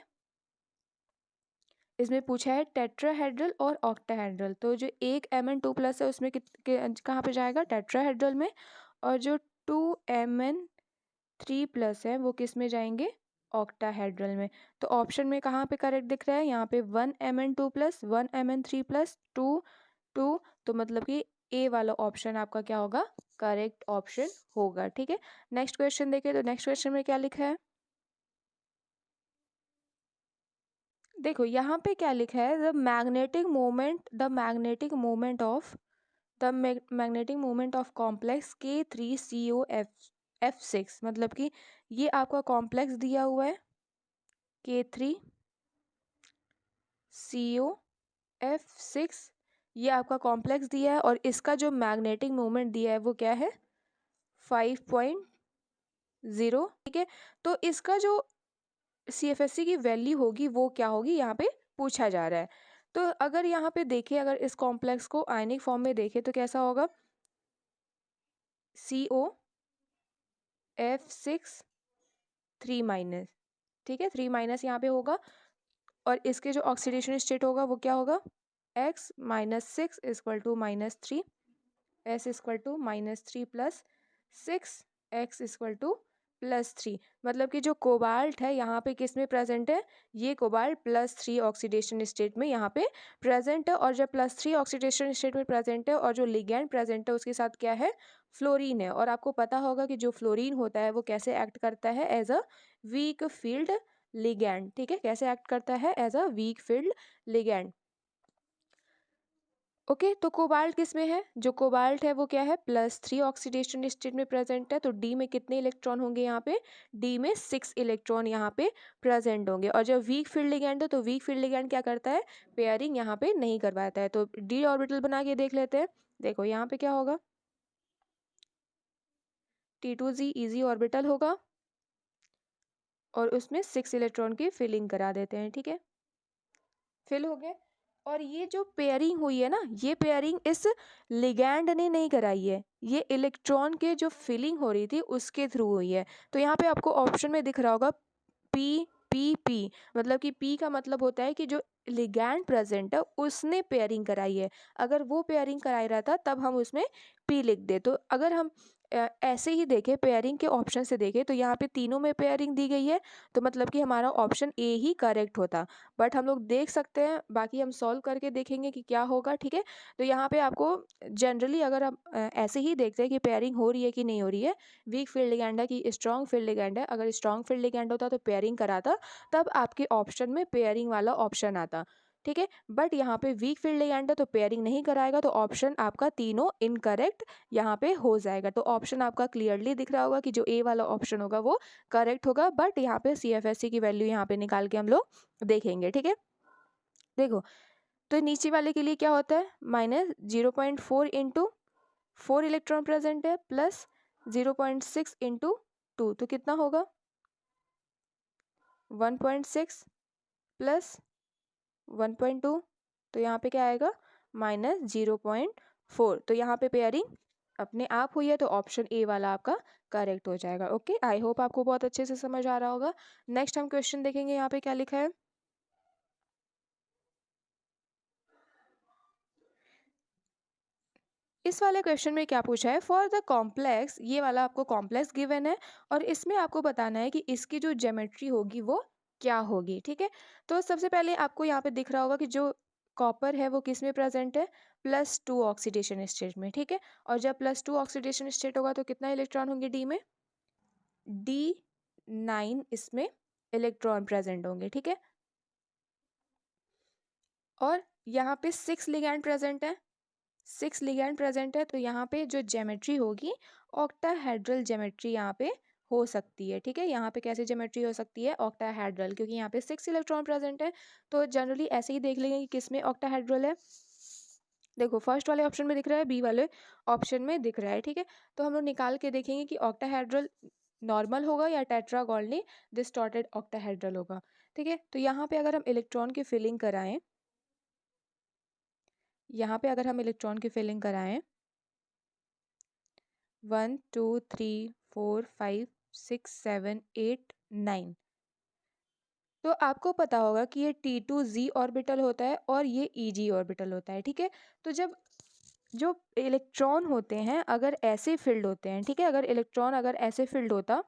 इसमें पूछा है टेट्राहेड्रल और ऑक्टाहेड्रल। तो जो एक Mn2+ है उसमें कहाँ पे जाएगा, टेट्राहेड्रल में। और जो 2Mn3+ है वो किस में जाएंगे, ऑक्टाहेड्रल में। तो ऑप्शन में कहाँ पे करेक्ट दिख रहा है, यहाँ पे 1 Mn2+, 1 Mn3+, 2 2। तो मतलब कि ए वाला ऑप्शन आपका क्या होगा, करेक्ट ऑप्शन होगा। ठीक है, नेक्स्ट क्वेश्चन देखिए। तो नेक्स्ट क्वेश्चन में क्या लिखा है, देखो यहाँ पे क्या लिखा है, the magnetic moment of complex K3COF6। मतलब कि ये आपका कॉम्प्लेक्स दिया हुआ है K3COF6, ये आपका कॉम्प्लेक्स दिया है, और इसका जो मैग्नेटिक मोमेंट दिया है वो क्या है, 5.0। ठीक है, तो इसका जो CFSE की वैल्यू होगी वो क्या होगी, यहाँ पे पूछा जा रहा है। तो अगर यहाँ पे देखें, अगर इस कॉम्प्लेक्स को आयनिक फॉर्म में देखें तो कैसा होगा, COF6 3-। ठीक है, 3- यहाँ पे होगा, और इसके जो ऑक्सीडेशन स्टेट होगा वो क्या होगा, x -6 = -3, s = -3 + 6, x = +3। मतलब कि जो कोबाल्ट है यहाँ पे किस में प्रेजेंट है, ये कोबाल्ट +3 ऑक्सीडेशन स्टेट में यहाँ पे प्रेजेंट है। और जब +3 ऑक्सीडेशन स्टेट में प्रेजेंट है और जो लिगैंड प्रेजेंट है उसके साथ क्या है, फ्लोरीन है। और आपको पता होगा कि जो फ्लोरीन होता है वो कैसे एक्ट करता है, as a weak field ligand. ठीक है, कैसे एक्ट करता है, as a weak field ligand. ओके, तो कोबाल्ट किस में है, जो कोबाल्ट है वो क्या है, +3 ऑक्सीडेशन स्टेट में प्रेजेंट है। तो डी में कितने इलेक्ट्रॉन होंगे, यहाँ पे डी में 6 इलेक्ट्रॉन यहाँ पे प्रेजेंट होंगे। और जब वीक फील्ड लिगैंड है तो वीक फील्ड लिगैंड क्या करता है, पेयरिंग यहाँ पे नहीं करवाता है। तो डी ऑर्बिटल बना के देख लेते हैं। देखो यहाँ पे क्या होगा, T2Z इजी ऑर्बिटल होगा, और उसमें 6 इलेक्ट्रॉन की फिलिंग करा देते हैं। ठीक है, फिल हो गए। और ये जो पेयरिंग हुई है ना, ये पेयरिंग इस लिगैंड ने नहीं कराई है, ये इलेक्ट्रॉन के जो फिलिंग हो रही थी उसके थ्रू हुई है। तो यहाँ पे आपको ऑप्शन में दिख रहा होगा पी पी पी, मतलब कि पी का मतलब होता है कि जो लिगैंड प्रेजेंट है उसने पेयरिंग कराई है। अगर वो पेयरिंग कराई रहा था तब हम उसमें पी लिख दे। तो अगर हम ऐसे ही देखें, पेयरिंग के ऑप्शन से देखें तो यहाँ पे तीनों में पेयरिंग दी गई है, तो मतलब कि हमारा ऑप्शन ए ही करेक्ट होता। बट हम लोग देख सकते हैं, बाकी हम सॉल्व करके देखेंगे कि क्या होगा, ठीक है। तो यहाँ पे आपको जनरली अगर हम ऐसे ही देखते हैं कि पेयरिंग हो रही है कि नहीं हो रही है, वीक फील्ड लिगैंड है कि स्ट्रॉन्ग फील्ड लिगैंड है, अगर स्ट्रॉन्ग फील्ड लिगैंड होता तो पेयरिंग कराता, तब आपके ऑप्शन में पेयरिंग वाला ऑप्शन आता, ठीक है। बट यहाँ पे वीक फील्ड लिगैंड है तो पेयरिंग नहीं कराएगा, तो ऑप्शन आपका तीनों इनकरेक्ट यहाँ पे हो जाएगा। तो ऑप्शन आपका क्लियरली दिख रहा होगा कि जो ए वाला ऑप्शन होगा वो करेक्ट होगा। बट यहाँ पे CFSC की वैल्यू यहाँ पे निकाल के हम लोग देखेंगे, ठीक है। देखो, तो नीचे वाले के लिए क्या होता है, -0.4 इंटू 4 इलेक्ट्रॉन प्रेजेंट है, प्लस 0.6 इंटू 2, तो कितना होगा 1.6 प्लस 1.2, तो यहाँ पे क्या आएगा -0.4। तो यहाँ पे पेयरिंग अपने आप हुई है, तो ऑप्शन ए वाला आपका करेक्ट हो जाएगा। ओके, आई होप आपको बहुत अच्छे से समझ आ रहा होगा। नेक्स्ट हम क्वेश्चन देखेंगे, यहाँ पे क्या लिखा है। इस वाले क्वेश्चन में क्या पूछा है, फॉर द कॉम्प्लेक्स, ये वाला आपको कॉम्प्लेक्स गिवन है और इसमें आपको बताना है कि इसकी जो ज्योमेट्री होगी वो क्या होगी, ठीक है। तो सबसे पहले आपको यहाँ पे दिख रहा होगा कि जो कॉपर है वो किस में प्रेजेंट है, +2 ऑक्सीडेशन स्टेट में, ठीक है। और जब +2 ऑक्सीडेशन स्टेट होगा तो कितना इलेक्ट्रॉन होंगे डी में, D9 इसमें इलेक्ट्रॉन प्रेजेंट होंगे, ठीक है। और यहाँ पे 6 लिगैंड प्रेजेंट है, 6 लिगैंड प्रेजेंट है, तो यहाँ पे जो ज्योमेट्री होगी ऑक्टाहेड्रल ज्योमेट्री यहाँ पे हो सकती है, ठीक है। यहाँ पे कैसे ज्योमेट्री हो सकती है, ऑक्टाहेड्रल, क्योंकि यहाँ पे 6 इलेक्ट्रॉन प्रेजेंट है, तो जनरली ऐसे ही देख लेंगे कि किस में ऑक्टाहेड्रल है। देखो, फर्स्ट वाले ऑप्शन में दिख रहा है, बी वाले ऑप्शन में दिख रहा है, ठीक है। तो हम लोग निकाल के देखेंगे कि ऑक्टाहेड्रल नॉर्मल होगा या टेट्रागोनली डिस्टॉर्टेड ऑक्टाहेड्रल होगा, ठीक है। तो यहाँ पे अगर हम इलेक्ट्रॉन की फिलिंग कराएं, यहाँ पे अगर हम इलेक्ट्रॉन की फिलिंग कराएं 1 2 3 4 5 6 7 8 9, तो आपको पता होगा कि ये T2Z ऑर्बिटल होता है और ये EG ऑर्बिटल होता है, ठीक है। तो जब जो इलेक्ट्रॉन होते हैं अगर ऐसे फिल्ड होते हैं, ठीक है, अगर इलेक्ट्रॉन अगर ऐसे फिल्ड होता,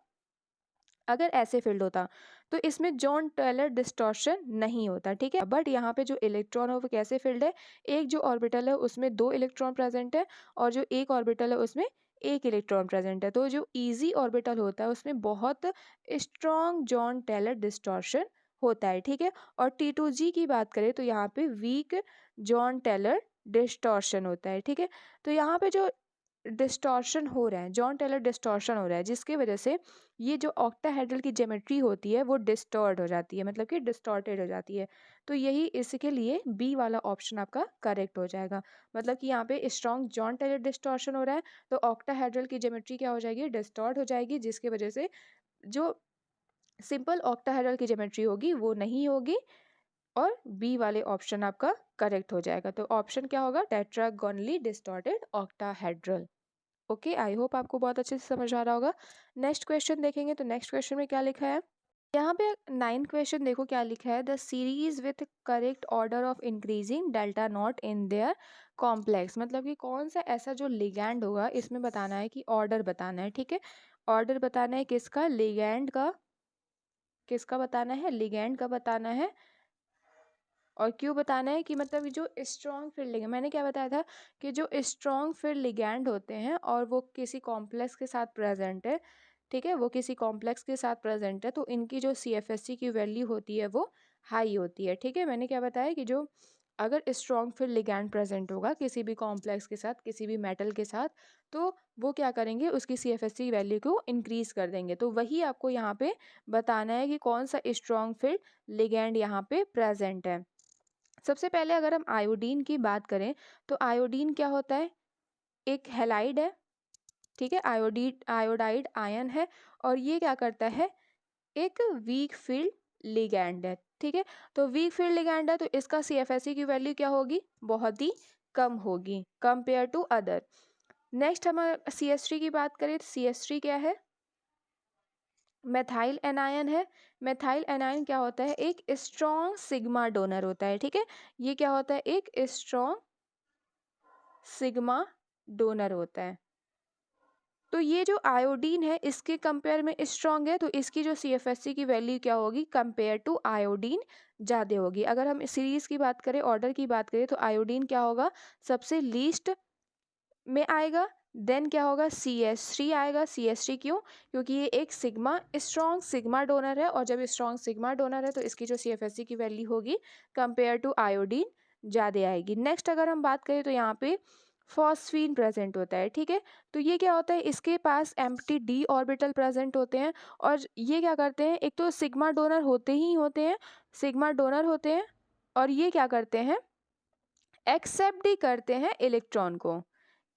अगर ऐसे फील्ड होता तो इसमें जॉन टेलर डिस्टॉर्शन नहीं होता, ठीक है। बट यहाँ पे जो इलेक्ट्रॉन है वो कैसे फील्ड है, एक जो ऑर्बिटल है उसमें 2 इलेक्ट्रॉन प्रेजेंट है और जो एक ऑर्बिटल है उसमें 1 इलेक्ट्रॉन प्रेजेंट है। तो जो इजी ऑर्बिटल होता है उसमें बहुत स्ट्रॉन्ग जॉन टेलर डिस्टॉर्शन होता है, ठीक है। और T2G की बात करें तो यहाँ पे वीक जॉन टेलर डिस्टॉर्शन होता है, ठीक है। तो यहाँ पे जो डिस्टॉर्शन हो रहा है, जॉन टेलर डिस्टॉर्शन हो रहा है, जिसकी वजह से ये जो ऑक्टाहेड्रल की ज्योमेट्री होती है वो डिस्टॉर्ट हो जाती है, मतलब कि डिस्टॉर्टेड हो जाती है। तो यही इसके लिए बी वाला ऑप्शन आपका करेक्ट हो जाएगा। मतलब कि यहाँ पे स्ट्रॉन्ग जॉन टेलर डिस्टॉर्शन हो रहा है तो ऑक्टाहेड्रल की ज्योमेट्री क्या हो जाएगी, डिस्टॉर्ट हो जाएगी, जिसकी वजह से जो सिंपल ऑक्टाहेड्रल की ज्योमेट्री होगी वो नहीं होगी और बी वाले ऑप्शन आपका करेक्ट हो जाएगा। तो ऑप्शन क्या होगा, tetragonally distorted octahedral. Okay, I hope आपको बहुत अच्छे से समझ आ रहा होगा। नेक्स्ट क्वेश्चन देखेंगे, तो नेक्स्ट क्वेश्चन में क्या लिखा है, यहाँ पे 9 क्वेश्चन देखो क्या लिखा है, the series with correct order of increasing delta not in their complex, मतलब कि कौन सा ऐसा जो लिगैंड होगा, इसमें बताना है कि ऑर्डर बताना है, ठीक है। ऑर्डर बताना है किसका, लिगैंड का, किसका बताना है, लिगैंड का बताना है। और क्यों बताना है कि मतलब जो स्ट्रॉन्ग फील्ड लिगैंड, मैंने क्या बताया था कि जो स्ट्रॉन्ग फील्ड लिगैंड होते हैं और वो किसी कॉम्प्लेक्स के साथ प्रेजेंट है, ठीक है, वो किसी कॉम्प्लेक्स के साथ प्रेजेंट है, तो इनकी जो CFSC की वैल्यू होती है वो हाई होती है, ठीक है। मैंने क्या बताया कि जो अगर स्ट्रॉन्ग फील्ड लिगैंड प्रेजेंट होगा किसी भी कॉम्प्लेक्स के साथ, किसी भी मेटल के साथ, तो वो क्या करेंगे, उसकी CFSC वैल्यू को इंक्रीज कर देंगे। तो वही आपको यहाँ पे बताना है कि कौन सा स्ट्रॉन्ग फील्ड लिगैंड यहाँ पे प्रेजेंट है। सबसे पहले अगर हम आयोडीन की बात करें तो आयोडीन क्या होता है, एक हैलाइड है, ठीक है, आयोडाइड आयन है और ये क्या करता है, एक वीक फील्ड लिगैंड है, ठीक है। तो वीक फील्ड लिगैंड है तो इसका CFSC की वैल्यू क्या होगी, बहुत ही कम होगी कंपेयर टू अदर। नेक्स्ट हम CH3 की बात करें तो CH3 क्या है, मेथाइल एनायन है। मेथाइल एनायन क्या होता है, एक स्ट्रॉन्ग सिग्मा डोनर होता है, ठीक है। ये क्या होता है, एक स्ट्रॉन्ग सिग्मा डोनर होता है। तो ये जो आयोडीन है इसके कंपेयर में स्ट्रॉन्ग है, तो इसकी जो CFSC की वैल्यू क्या होगी कंपेयर टू आयोडीन ज़्यादा होगी। अगर हम सीरीज़ की बात करें, ऑर्डर की बात करें, तो आयोडीन क्या होगा सबसे लीस्ट में आएगा, देन क्या होगा CH3 आएगा। CH3 क्यों? क्योंकि ये एक सिग्मा स्ट्रॉन्ग सिग्मा डोनर है, और जब स्ट्रॉन्ग सिग्मा डोनर है तो इसकी जो CFSC की वैल्यू होगी कंपेयर टू आयोडीन ज़्यादा आएगी। नेक्स्ट अगर हम बात करें तो यहाँ पे फॉस्फीन प्रेजेंट होता है, ठीक है। तो ये क्या होता है, इसके पास एम्प्टी d ऑर्बिटल प्रेजेंट होते हैं, और ये क्या करते हैं, एक तो सिग्मा डोनर होते ही होते हैं, सिग्मा डोनर होते हैं, और ये क्या करते हैं एक्सेप्ट भी करते हैं इलेक्ट्रॉन को,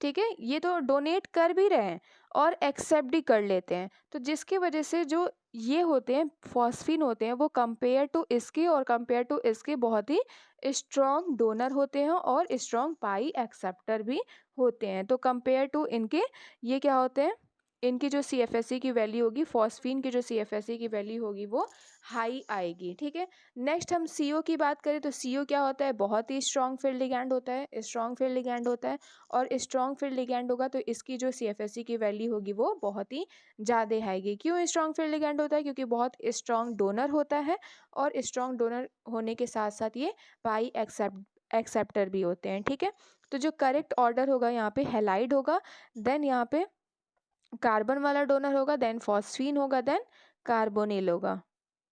ठीक है। ये तो डोनेट कर भी रहे हैं और एक्सेप्ट भी कर लेते हैं, तो जिसकी वजह से जो ये होते हैं फॉस्फीन होते हैं वो कंपेयर टू इसके और कंपेयर टू इसके बहुत ही स्ट्रॉन्ग डोनर होते हैं और स्ट्रॉन्ग पाई एक्सेप्टर भी होते हैं। तो कंपेयर टू इनके ये क्या होते हैं, इनकी जो CFSC की वैल्यू होगी, फॉस्फीन की जो CFSC की वैल्यू होगी वो हाई आएगी, ठीक है। नेक्स्ट हम CO की बात करें तो CO क्या होता है, बहुत ही स्ट्रॉन्ग फील्ड लिगैंड होता है, स्ट्रॉन्ग फील्ड लिगैंड होता है, और स्ट्रॉन्ग फील्ड लिगैंड होगा तो इसकी जो CFSC की वैल्यू होगी वो बहुत ही ज़्यादा आएगी। क्यों स्ट्रॉन्ग फील्ड लिगैंड होता है? क्योंकि बहुत स्ट्रॉन्ग डोनर होता है, और स्ट्रॉन्ग डोनर होने के साथ साथ ये पाई एक्सेप्टर भी होते हैं, ठीक है। तो जो करेक्ट ऑर्डर होगा यहाँ पे हेलाइड होगा, देन यहाँ पे कार्बन वाला डोनर होगा, देन फॉस्फीन होगा, देन कार्बोनिल होगा,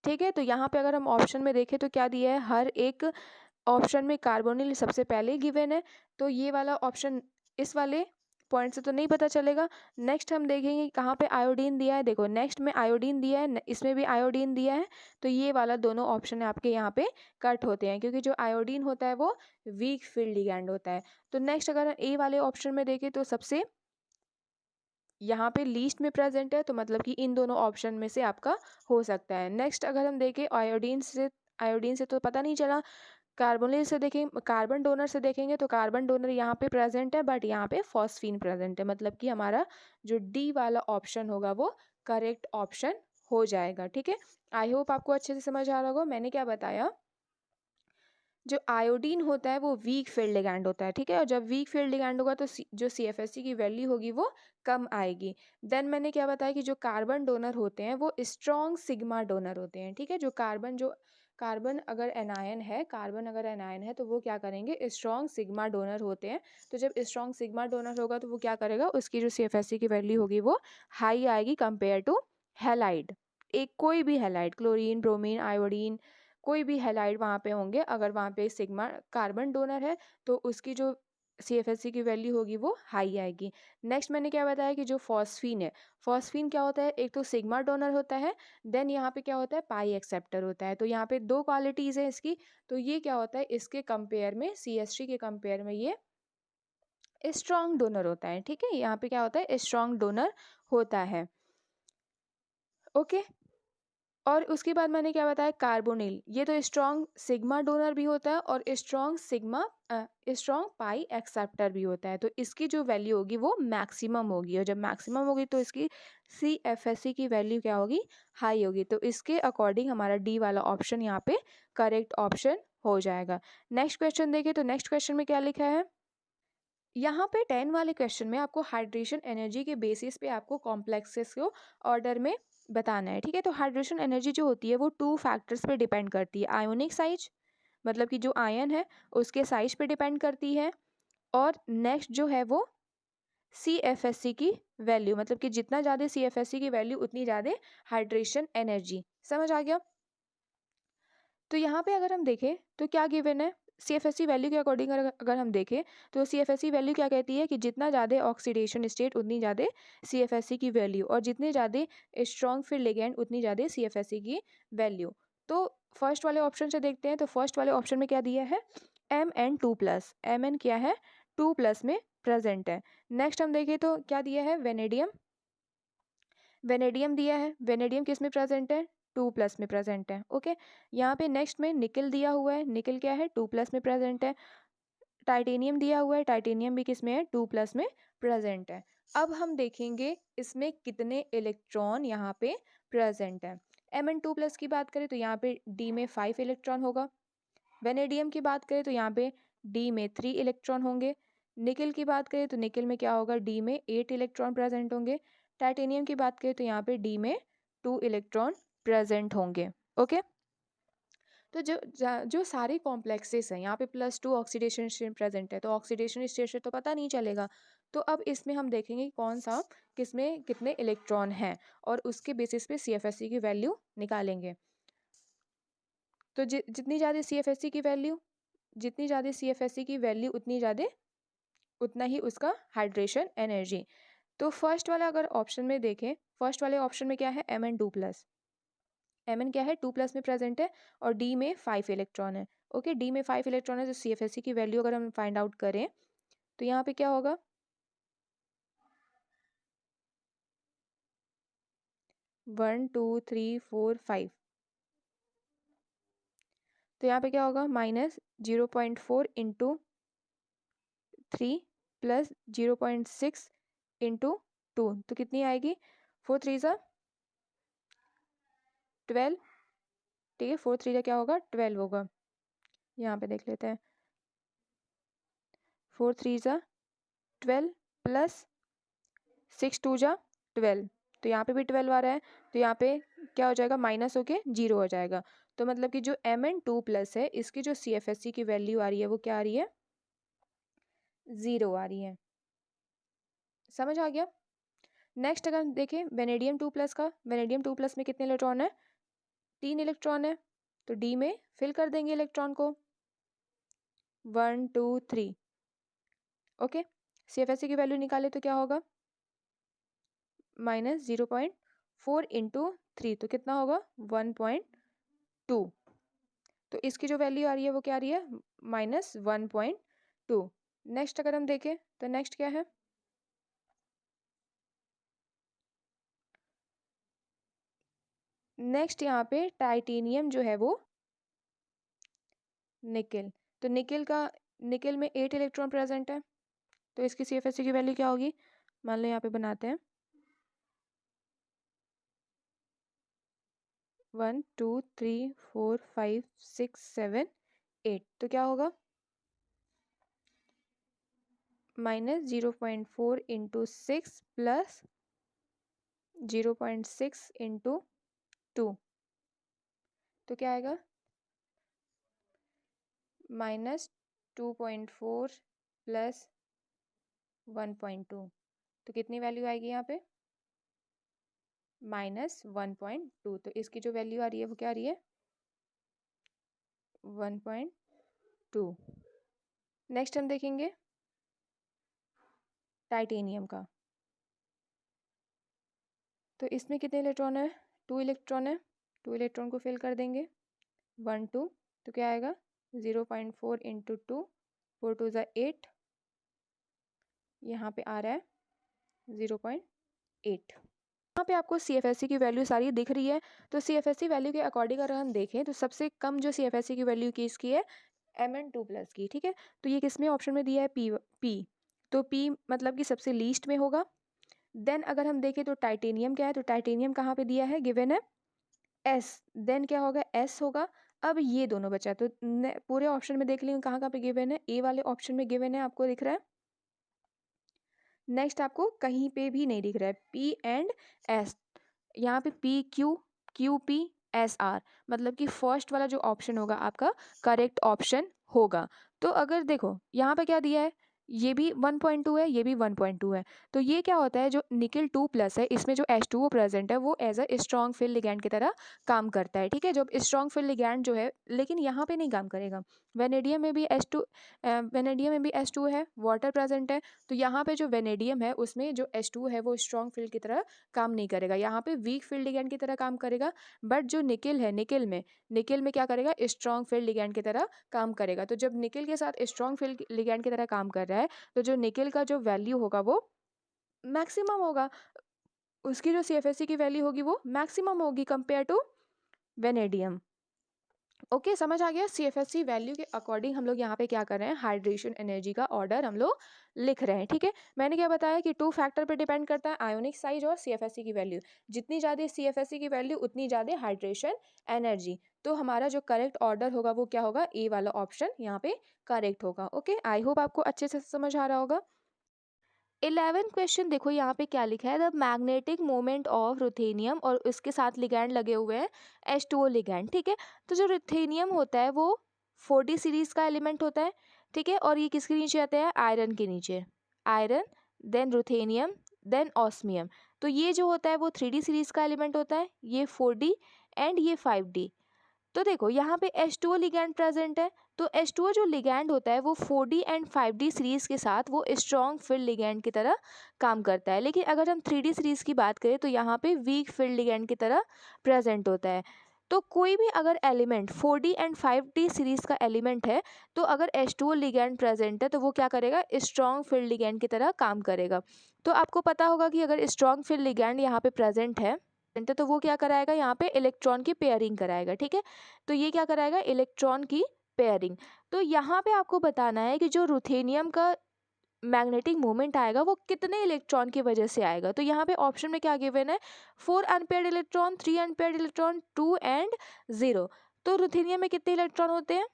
ठीक है। तो यहाँ पे अगर हम ऑप्शन में देखें तो क्या दिया है, हर एक ऑप्शन में कार्बोनिल सबसे पहले गिवन है, तो ये वाला ऑप्शन इस वाले पॉइंट से तो नहीं पता चलेगा। नेक्स्ट हम देखेंगे कहाँ पे आयोडीन दिया है, देखो नेक्स्ट में आयोडीन दिया है, इसमें भी आयोडीन दिया है, तो ये वाला दोनों ऑप्शन आपके यहाँ पे कट होते हैं, क्योंकि जो आयोडीन होता है वो वीक फील्ड लिगैंड होता है। तो नेक्स्ट अगर ए वाले ऑप्शन में देखें तो सबसे यहाँ पे लीस्ट में प्रेजेंट है, तो मतलब कि इन दोनों ऑप्शन में से आपका हो सकता है। नेक्स्ट अगर हम देखें आयोडीन से तो पता नहीं चला, कार्बोनिल से देखें, कार्बन डोनर से देखेंगे तो कार्बन डोनर यहाँ पे प्रेजेंट है, बट यहाँ पे फॉस्फीन प्रेजेंट है, मतलब कि हमारा जो डी वाला ऑप्शन होगा वो करेक्ट ऑप्शन हो जाएगा, ठीक है। आई होप आपको अच्छे से समझ आ रहा होगा मैंने क्या बताया। जो आयोडीन होता है वो वीक फील्ड लिगैंड होता है, ठीक है, और जब वीक फील्ड लिगैंड होगा तो जो CFSC की वैल्यू होगी वो कम आएगी। देन मैंने क्या बताया कि जो कार्बन डोनर होते हैं वो स्ट्रॉन्ग सिग्मा डोनर होते हैं, ठीक है। जो कार्बन अगर एनायन है तो वो क्या करेंगे, स्ट्रॉन्ग सिग्मा डोनर होते हैं। तो जब स्ट्रॉन्ग सिग्मा डोनर होगा तो वो क्या करेगा, उसकी जो CFSC की वैल्यू होगी वो हाई आएगी कंपेयर टू हैलाइड। एक कोई भी हैलाइड, क्लोरीन, ब्रोमीन, आयोडीन, कोई भी हैलाइड वहाँ पे होंगे, अगर वहाँ पे सिग्मा कार्बन डोनर है तो उसकी जो CFSC की वैल्यू होगी वो हाई आएगी। नेक्स्ट मैंने क्या बताया कि जो फॉस्फीन है, फॉस्फीन क्या होता है, एक तो सिग्मा डोनर होता है, देन यहाँ पे क्या होता है पाई एक्सेप्टर होता है। तो यहाँ पे दो क्वालिटीज़ है इसकी, तो ये क्या होता है इसके कंपेयर में, CH3 के कंपेयर में ये स्ट्रॉन्ग डोनर होता है, ठीक है। यहाँ पे क्या होता है स्ट्रॉन्ग डोनर होता है, ओके। और उसके बाद मैंने क्या बताया, कार्बोनिल, ये तो स्ट्रॉन्ग सिग्मा डोनर भी होता है और स्ट्रॉन्ग पाई एक्सेप्टर भी होता है। तो इसकी जो वैल्यू होगी वो मैक्सिमम होगी, और जब मैक्सिमम होगी तो इसकी CFSC की वैल्यू क्या होगी, हाई होगी। तो इसके अकॉर्डिंग हमारा डी वाला ऑप्शन यहाँ पे करेक्ट ऑप्शन हो जाएगा। नेक्स्ट क्वेश्चन देखिए, तो नेक्स्ट क्वेश्चन में क्या लिखा है, यहाँ पे 10 वाले क्वेश्चन में आपको हाइड्रेशन एनर्जी के बेसिस पे आपको कॉम्प्लेक्सेस को ऑर्डर में बताना है, ठीक है। तो हाइड्रेशन एनर्जी जो होती है वो 2 फैक्टर्स पे डिपेंड करती है, आयोनिक साइज, मतलब कि जो आयन है उसके साइज पे डिपेंड करती है, और नेक्स्ट जो है वो CFSC की वैल्यू, मतलब कि जितना ज़्यादा CFSC की वैल्यू उतनी ज़्यादा हाइड्रेशन एनर्जी। समझ आ गया? तो यहाँ पे अगर हम देखें तो क्या गिवन है, CFSC वैल्यू के अकॉर्डिंग अगर हम देखें तो CFSC वैल्यू क्या कहती है कि जितना ज़्यादा ऑक्सीडेशन स्टेट उतनी ज़्यादा CFSC की वैल्यू, और जितने ज़्यादा स्ट्रॉन्ग फील्ड लिगैंड उतनी ज़्यादा CFSC की वैल्यू। तो फर्स्ट वाले ऑप्शन से देखते हैं, तो फर्स्ट वाले ऑप्शन में क्या दिया है, Mn2+, Mn क्या है 2+ में प्रेजेंट है। नेक्स्ट हम देखें तो क्या दिया है, वेनेडियम दिया है, वेनेडियम किस में प्रेजेंट है 2+ में प्रेजेंट है, ओके। यहाँ पे नेक्स्ट में निकल दिया हुआ है, निकल क्या है 2+ में प्रेजेंट है। टाइटेनियम दिया हुआ है, टाइटेनियम भी किस में है 2+ में प्रेजेंट है। अब हम देखेंगे इसमें कितने इलेक्ट्रॉन यहाँ पे प्रेजेंट है। Mn2+ की बात करें तो यहाँ पे D में 5 इलेक्ट्रॉन होगा। वेनेडियम की बात करें तो यहाँ पे D में 3 इलेक्ट्रॉन होंगे। निकिल की बात करें तो निकिल में क्या होगा, डी में 8 इलेक्ट्रॉन प्रेजेंट होंगे। टाइटेनियम की बात करें तो यहाँ पे डी में 2 इलेक्ट्रॉन प्रेजेंट होंगे। ओके, तो जो सारे कॉम्प्लेक्सेस हैं यहाँ पे +2 ऑक्सीडेशन स्टेट प्रेजेंट है, तो ऑक्सीडेशन स्टेट से तो पता नहीं चलेगा। तो अब इसमें हम देखेंगे कौन सा किसमें कितने इलेक्ट्रॉन हैं और उसके बेसिस पे CFSE की वैल्यू निकालेंगे। तो जितनी ज़्यादा CFSE की वैल्यू, जितनी ज़्यादा CFSE की वैल्यू उतनी ज़्यादा उतना ही उसका हाइड्रेशन एनर्जी। तो फर्स्ट वाला अगर ऑप्शन में देखें, फर्स्ट वाले ऑप्शन में क्या है, Mn2+। Mn क्या है, 2+ में प्रेजेंट है और D में 5 इलेक्ट्रॉन है। ओके, D में 5 इलेक्ट्रॉन है, तो CFSE की वैल्यू अगर हम फाइंड आउट करें तो यहाँ पे क्या होगा, 1 2 3 4 5, तो यहाँ पे क्या होगा, -0.4 इंटू 3 प्लस 0.6 इंटू 2, तो कितनी आएगी, 4 3 ज़ा 12, ठीक है, 4 3 ज़ा क्या होगा, 12 होगा। यहाँ पे देख लेते हैं, 4 3 ज़ा 12 प्लस 6 2 ज़ा 12, तो यहाँ पे भी 12 आ रहा है, तो यहाँ पे क्या हो जाएगा, माइनस होके 0 हो जाएगा। तो मतलब कि जो Mn2+ है इसकी जो CFSE की वैल्यू आ रही है वो क्या आ रही है, 0 आ रही है। समझ आ गया। नेक्स्ट अगर हम देखें वेनेडियम 2+ का, वेनेडियम 2+ में कितने इलेक्ट्रॉन है, 3 इलेक्ट्रॉन है, तो डी में फिल कर देंगे इलेक्ट्रॉन को, 1 2 3। ओके, CFSE की वैल्यू निकाले तो क्या होगा, -0.4 इंटू 3, तो कितना होगा, 1.2। तो इसकी जो वैल्यू आ रही है वो क्या आ रही है, -1.2। नेक्स्ट अगर हम देखें तो नेक्स्ट क्या है, नेक्स्ट यहाँ पे टाइटेनियम जो है वो निकिल, तो निकिल में 8 इलेक्ट्रॉन प्रेजेंट है, तो इसकी CFSE की वैल्यू क्या होगी, मान लो यहाँ पे बनाते हैं 1 2 3 4 5 6 7 8, तो क्या होगा, -0.4 इंटू 6 प्लस 0.6 इंटू 2, तो क्या आएगा, -2.4 प्लस 1.2, तो कितनी वैल्यू आएगी यहाँ पे, -1.2। तो इसकी जो वैल्यू आ रही है वो क्या आ रही है, 1.2। नेक्स्ट हम देखेंगे टाइटेनियम का, तो इसमें कितने इलेक्ट्रॉन है, 2 इलेक्ट्रॉन है, 2 इलेक्ट्रॉन को फिल कर देंगे, 1 2, तो क्या आएगा, 0.4 इंटू 2, 4 2 ज़ा 8, यहाँ पे आ रहा है 0.8। यहाँ पे आपको CFSE की वैल्यू सारी दिख रही है। तो CFSE वैल्यू के अकॉर्डिंग अगर हम देखें तो सबसे कम जो CFSE की वैल्यू की इसकी है Mn2+ की, ठीक है। तो ये किसमें ऑप्शन में दिया है, P, तो P मतलब कि सबसे लीस्ट में होगा। देन अगर हम देखें तो टाइटेनियम क्या है, तो टाइटेनियम कहाँ पे दिया है, गिवन है S, देन क्या होगा, S होगा। अब ये दोनों बचा, तो पूरे ऑप्शन में देख लेंगे कहाँ कहाँ पे गिवन है, A वाले ऑप्शन में गिवन है, आपको दिख रहा है। नेक्स्ट आपको कहीं पे भी नहीं दिख रहा है, P&S, यहाँ पे PQQPSR, मतलब कि फर्स्ट वाला जो ऑप्शन होगा आपका करेक्ट ऑप्शन होगा। तो अगर देखो यहाँ पे क्या दिया है, ये भी 1.2 है, ये भी 1.2 है, तो ये क्या होता है, जो निकिल 2+ है इसमें जो H2O प्रेजेंट है वो as a strong field ligand की तरह काम करता है, ठीक है। जब स्ट्रॉन्ग फील्ड लिगैंड जो है, लेकिन यहाँ पे नहीं काम करेगा। वेनेडियम में भी H2 है, वाटर प्रेजेंट है, तो यहाँ पे जो वेनेडियम है उसमें जो H2 है वो स्ट्रॉन्ग फील्ड की तरह काम नहीं करेगा, यहाँ पे वीक फील्ड लिगैंड की तरह काम करेगा। बट जो निकिल है, निकिल में क्या करेगा, स्ट्रॉन्ग फील्ड लिगैंड की तरह काम करेगा। तो जब निकिल के साथ स्ट्रॉन्ग फील्ड लिगैंड की तरह काम कर रहा है तो जो निकिल का जो वैल्यू होगा वो मैक्सिमम होगा, उसकी जो CFSE की वैल्यू होगी वो मैक्सिमम होगी कंपेयर टू वेनेडियम। ओके, समझ आ गया। CFSC वैल्यू के अकॉर्डिंग हम लोग यहाँ पे क्या कर रहे हैं, हाइड्रेशन एनर्जी का ऑर्डर हम लोग लिख रहे हैं। ठीक है, मैंने क्या बताया कि 2 फैक्टर पे डिपेंड करता है, आयोनिक साइज और CFSC की वैल्यू। जितनी ज़्यादा CFSC की वैल्यू उतनी ज़्यादा हाइड्रेशन एनर्जी। तो हमारा जो करेक्ट ऑर्डर होगा वो क्या होगा, ए वाला ऑप्शन यहाँ पे करेक्ट होगा। ओके, आई होप आपको अच्छे से समझ आ रहा होगा। 11 क्वेश्चन देखो यहाँ पे क्या लिखा है, the magnetic moment of ruthenium, और उसके साथ लिगैंड लगे हुए हैं H2O लिगैंड। ठीक है, तो जो रुथेनियम होता है वो 4D सीरीज का एलिमेंट होता है। ठीक है, और ये किसके नीचे आता है, आयरन के नीचे। Iron, then ruthenium, then osmium. तो ये जो होता है वो 3D सीरीज का एलिमेंट होता है, ये 4D एंड ये 5D। तो देखो यहाँ पे H2O लिगैंड प्रेजेंट है, तो H2O जो लिगैंड होता है वो 4D एंड 5D सीरीज के साथ वो स्ट्रॉन्ग फील्ड लिगैंड की तरह काम करता है। लेकिन अगर हम 3D सीरीज की बात करें तो यहाँ पे वीक फील्ड लिगैंड की तरह प्रेजेंट होता है। तो कोई भी अगर element 4D and 5D series का एलिमेंट है, तो अगर H2O लिगैंड प्रेजेंट है तो वो क्या करेगा, स्ट्रॉन्ग फील्ड लिगैंड की तरह काम करेगा। तो आपको पता होगा कि अगर स्ट्रॉन्ग फील्ड लिगैंड यहाँ पे प्रेजेंट है तो वो क्या कराएगा, यहाँ पे इलेक्ट्रॉन की पेयरिंग कराएगा। ठीक है, तो ये क्या कराएगा, इलेक्ट्रॉन की पेयरिंग। तो यहाँ पे आपको बताना है कि जो रुथेनियम का मैग्नेटिक मोमेंट आएगा वो कितने इलेक्ट्रॉन की वजह से आएगा। तो यहाँ पे ऑप्शन में क्या गिवन है, 4 unpaired electron, 3 unpaired electron, 2 and 0। तो रुथेनियम में कितने इलेक्ट्रॉन होते हैं,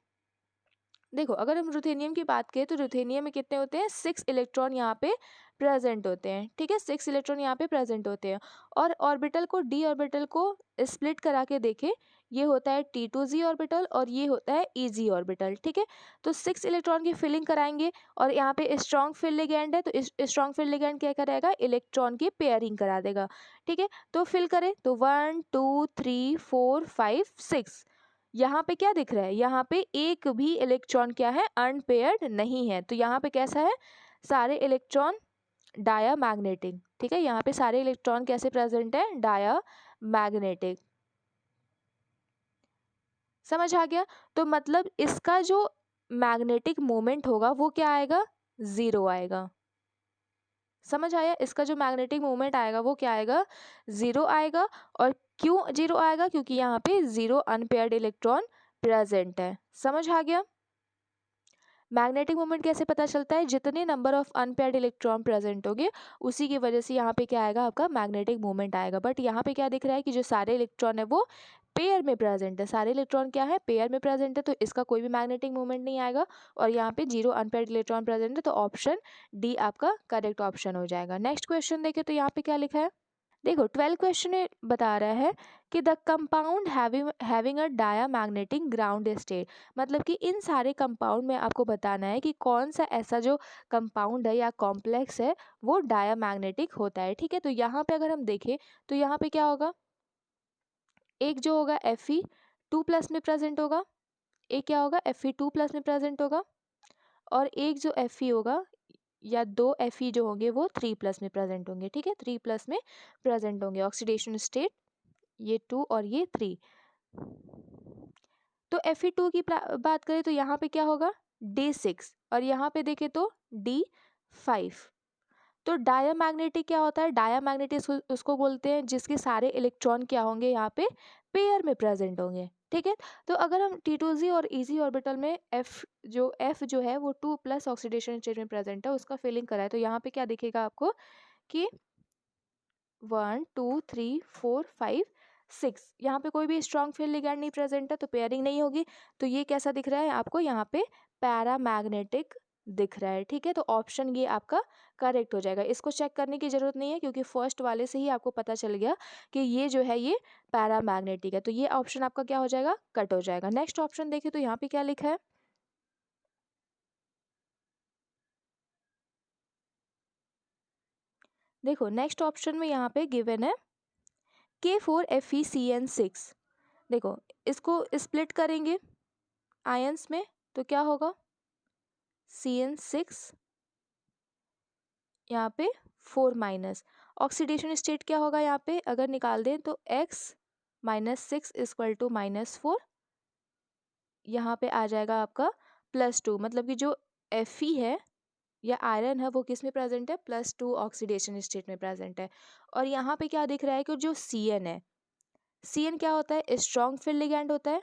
देखो अगर हम रुथेनियम की बात करें तो रुथेनियम में कितने होते हैं, 6 इलेक्ट्रॉन यहाँ पे प्रेजेंट होते हैं। ठीक है, 6 इलेक्ट्रॉन यहाँ पे प्रेजेंट होते हैं। और ऑर्बिटल को, डी ऑर्बिटल को स्प्लिट करा के देखें, ये होता है T2Z ऑर्बिटल और ये होता है EZ ऑर्बिटल। ठीक है, तो 6 इलेक्ट्रॉन की फिलिंग कराएंगे और यहाँ पे स्ट्रॉन्ग फील्ड लिगैंड है, तो इस स्ट्रॉन्ग फील्ड लिगैंड क्या करेगा, इलेक्ट्रॉन की पेयरिंग करा देगा। ठीक है, तो फिल करें तो 1 2 3 4 5 6, यहाँ पे क्या दिख रहा है, यहाँ पे एक भी इलेक्ट्रॉन क्या है, अनपेयर्ड नहीं है। तो यहाँ पे कैसा है, सारे इलेक्ट्रॉन डाया मैग्नेटिक। ठीक है, यहाँ पे सारे इलेक्ट्रॉन कैसे प्रेजेंट है, डाया मैग्नेटिक। समझ आ गया। तो मतलब इसका जो मैग्नेटिक मोमेंट होगा वो क्या आएगा, 0 आएगा। समझ आया, इसका जो मैग्नेटिक मोमेंट आएगा वो क्या आएगा, 0 आएगा। और क्यों 0 आएगा, क्योंकि यहाँ पे 0 अनपेयर्ड इलेक्ट्रॉन प्रेजेंट है। समझ आ गया। मैग्नेटिक मोमेंट कैसे पता चलता है, जितने number of unpaired electron present होंगे उसी की वजह से यहाँ पे क्या आएगा, आपका मैग्नेटिक मोमेंट आएगा। बट यहाँ पे क्या दिख रहा है कि जो सारे इलेक्ट्रॉन है वो पेयर में प्रेजेंट है, सारे इलेक्ट्रॉन क्या है, पेयर में प्रेजेंट है, तो इसका कोई भी मैग्नेटिक मोमेंट नहीं आएगा। और यहाँ पे 0 अनपेयर्ड इलेक्ट्रॉन प्रेजेंट है, तो ऑप्शन डी आपका करेक्ट ऑप्शन हो जाएगा। नेक्स्ट क्वेश्चन देखें तो यहाँ पे क्या लिखा है, देखो 12 क्वेश्चन बता रहा है कि the compound having a diamagnetic ground state. मतलब कि इन सारे कंपाउंड में आपको बताना है कि कौन सा ऐसा जो कंपाउंड है या कॉम्प्लेक्स है वो डायामैग्नेटिक होता है। ठीक है, तो यहाँ पे अगर हम देखें तो यहाँ पे क्या होगा, एक जो होगा Fe2+ में प्रेजेंट होगा, एक क्या होगा, Fe2+ में प्रेजेंट होगा, और एक जो Fe होगा या 2 Fe जो होंगे वो 3+ में प्रेजेंट होंगे। ठीक है, 3+ में प्रेजेंट होंगे। ऑक्सीडेशन स्टेट ये 2 और ये 3। तो Fe2 की बात करें तो यहाँ पे क्या होगा, D6, और यहाँ पे देखें तो D5। तो डायामैग्नेटिक क्या होता है, डायामैग्नेटिक उसको बोलते हैं जिसके सारे इलेक्ट्रॉन क्या होंगे, यहाँ पे पेयर में प्रेजेंट होंगे। ठीक है, तो अगर हम T2Z और EZ ऑर्बिटल में F जो है वो 2+ ऑक्सीडेशन स्टेट में प्रेजेंट है, उसका फिलिंग कराए तो यहाँ पे क्या दिखेगा आपको कि 1 2 3 4 5 6, यहाँ पे कोई भी स्ट्रॉन्ग फील्ड लिगैंड नहीं प्रेजेंट है, तो पेयरिंग नहीं होगी। तो ये कैसा दिख रहा है आपको, यहाँ पे पैरामैग्नेटिक दिख रहा है। ठीक है, तो ऑप्शन ये आपका करेक्ट हो जाएगा। इसको चेक करने की जरूरत नहीं है क्योंकि फर्स्ट वाले से ही आपको पता चल गया कि ये जो है ये पैरामैग्नेटिक है, तो ये ऑप्शन आपका क्या हो जाएगा, कट हो जाएगा। नेक्स्ट ऑप्शन देखिए तो यहाँ पे क्या लिखा है, देखो नेक्स्ट ऑप्शन में यहाँ पे गिवन है K4FeCN6। देखो इसको स्प्लिट करेंगे आयंस में तो क्या होगा, CN6 यहाँ पे 4-, ऑक्सीडेशन स्टेट क्या होगा, यहाँ पे अगर निकाल दें तो X-6 = -4, यहाँ पे आ जाएगा आपका +2। मतलब कि जो Fe है या आयरन है वो किस में प्रेजेंट है, +2 ऑक्सीडेशन स्टेट में प्रेजेंट है। और यहाँ पे क्या दिख रहा है कि जो Cn है, Cn क्या होता है, स्ट्रॉन्ग फील्ड लिगैंड होता है।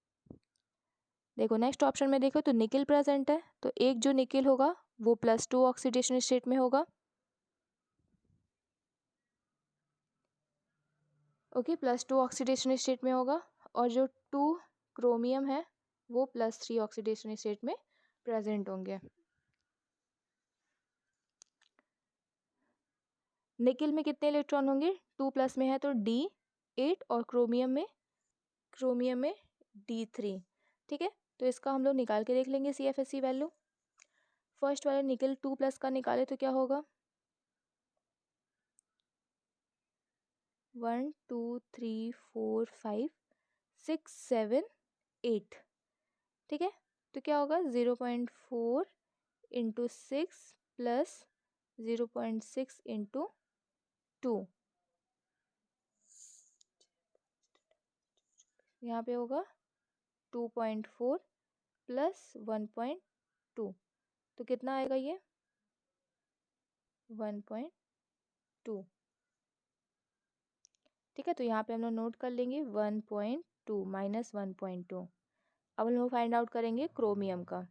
देखो नेक्स्ट ऑप्शन में देखो तो निकल प्रेजेंट है, तो एक जो निकल होगा वो +2 ऑक्सीडेशन स्टेट में होगा। ओके, +2 ऑक्सीडेशन स्टेट में होगा, और जो 2 क्रोमियम है वो +3 ऑक्सीडेशन स्टेट में प्रेजेंट होंगे। निकल में कितने इलेक्ट्रॉन होंगे, 2+ में है तो D8 और क्रोमियम में D3। ठीक है, तो इसका हम लोग निकाल के देख लेंगे CFSE वैल्यू। फर्स्ट वाले निकल 2+ का निकाले तो क्या होगा, 1 2 3 4 5 6 7 8। ठीक है, तो क्या होगा 0.4 इंटू 6 प्लस 0.6 इंटू 2, यहाँ पे होगा 2.4 प्लस 1.2, तो कितना आएगा ये 1.2। ठीक है, तो यहाँ पे हम लोग नोट कर लेंगे 1.2 माइनस 1.2। अब हम लोग फाइंड आउट करेंगे क्रोमियम का।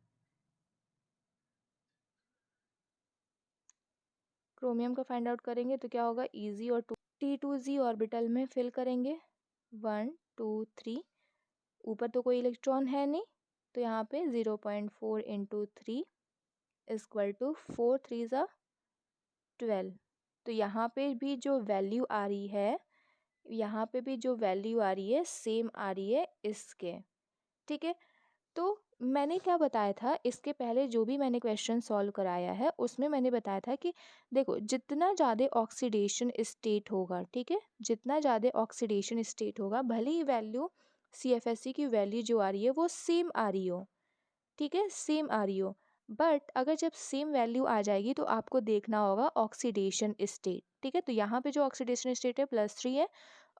क्रोमियम का फाइंड आउट करेंगे तो क्या होगा, इजी और T2Z ऑर्बिटल में फिल करेंगे 1 2 3। ऊपर तो कोई इलेक्ट्रॉन है नहीं, तो यहाँ पे 0.4 इंटू 3 इक्वल टू 4 3 ज़ा 12। तो यहाँ पे भी जो वैल्यू आ रही है, यहाँ पे भी जो वैल्यू आ रही है सेम आ रही है इसके। ठीक है, तो मैंने क्या बताया था, इसके पहले जो भी मैंने क्वेश्चन सॉल्व कराया है उसमें मैंने बताया था कि देखो जितना ज़्यादा ऑक्सीडेशन स्टेट होगा, ठीक है, जितना ज़्यादा ऑक्सीडेशन स्टेट होगा, भले ही वैल्यू CFSE की वैल्यू जो आ रही है वो सेम आ रही हो, ठीक है, सेम आ रही हो, बट अगर जब सेम वैल्यू आ जाएगी तो आपको देखना होगा ऑक्सीडेशन स्टेट। ठीक है, तो यहाँ पे जो ऑक्सीडेशन स्टेट है +3 है,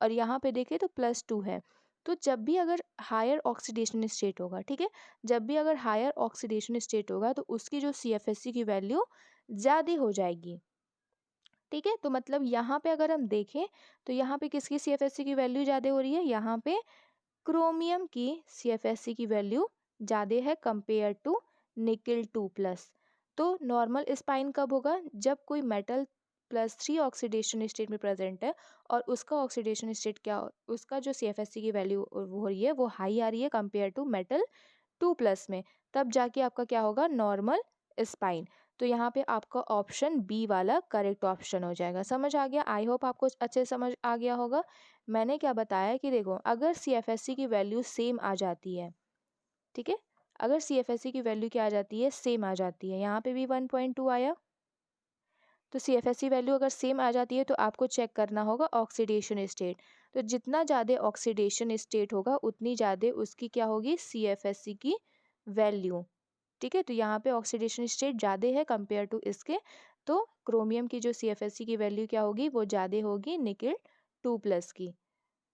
और यहाँ पे देखें तो +2 है। तो जब भी अगर हायर ऑक्सीडेशन स्टेट होगा, ठीक है, जब भी अगर हायर ऑक्सीडेशन स्टेट होगा तो उसकी जो CFSE की वैल्यू ज़्यादा हो जाएगी। ठीक है, तो मतलब यहाँ पे अगर हम देखें तो यहाँ पे किसकी CFSE की वैल्यू ज़्यादा हो रही है, यहाँ पे क्रोमियम की CFSE की वैल्यू ज़्यादा है कंपेयर टू निकल 2+। तो नॉर्मल स्पाइन कब होगा, जब कोई मेटल +3 ऑक्सीडेशन स्टेट में प्रेजेंट है और उसका ऑक्सीडेशन स्टेट क्या, उसका जो CFSE की वैल्यू हो रही है वो हाई आ रही है कंपेयर टू मेटल 2+ में, तब जाके आपका क्या होगा, नॉर्मल स्पाइन। तो यहाँ पे आपका ऑप्शन बी वाला करेक्ट ऑप्शन हो जाएगा। समझ आ गया, आई होप आपको अच्छे समझ आ गया होगा। मैंने क्या बताया कि देखो अगर CFSE की वैल्यू सेम आ जाती है, ठीक है, अगर CFSE की वैल्यू क्या आ जाती है, सेम आ जाती है, यहाँ पे भी 1.2 आया, तो CFSE वैल्यू अगर सेम आ जाती है तो आपको चेक करना होगा ऑक्सीडेशन स्टेट। तो जितना ज़्यादा ऑक्सीडेशन स्टेट होगा उतनी ज़्यादा उसकी क्या होगी, CFSE की वैल्यू। ठीक है, तो यहाँ पे ऑक्सीडेशन स्टेट ज़्यादा है कंपेयर टू इसके, तो क्रोमियम की जो CFSE की वैल्यू क्या होगी, वो ज़्यादा होगी निकल 2+ की।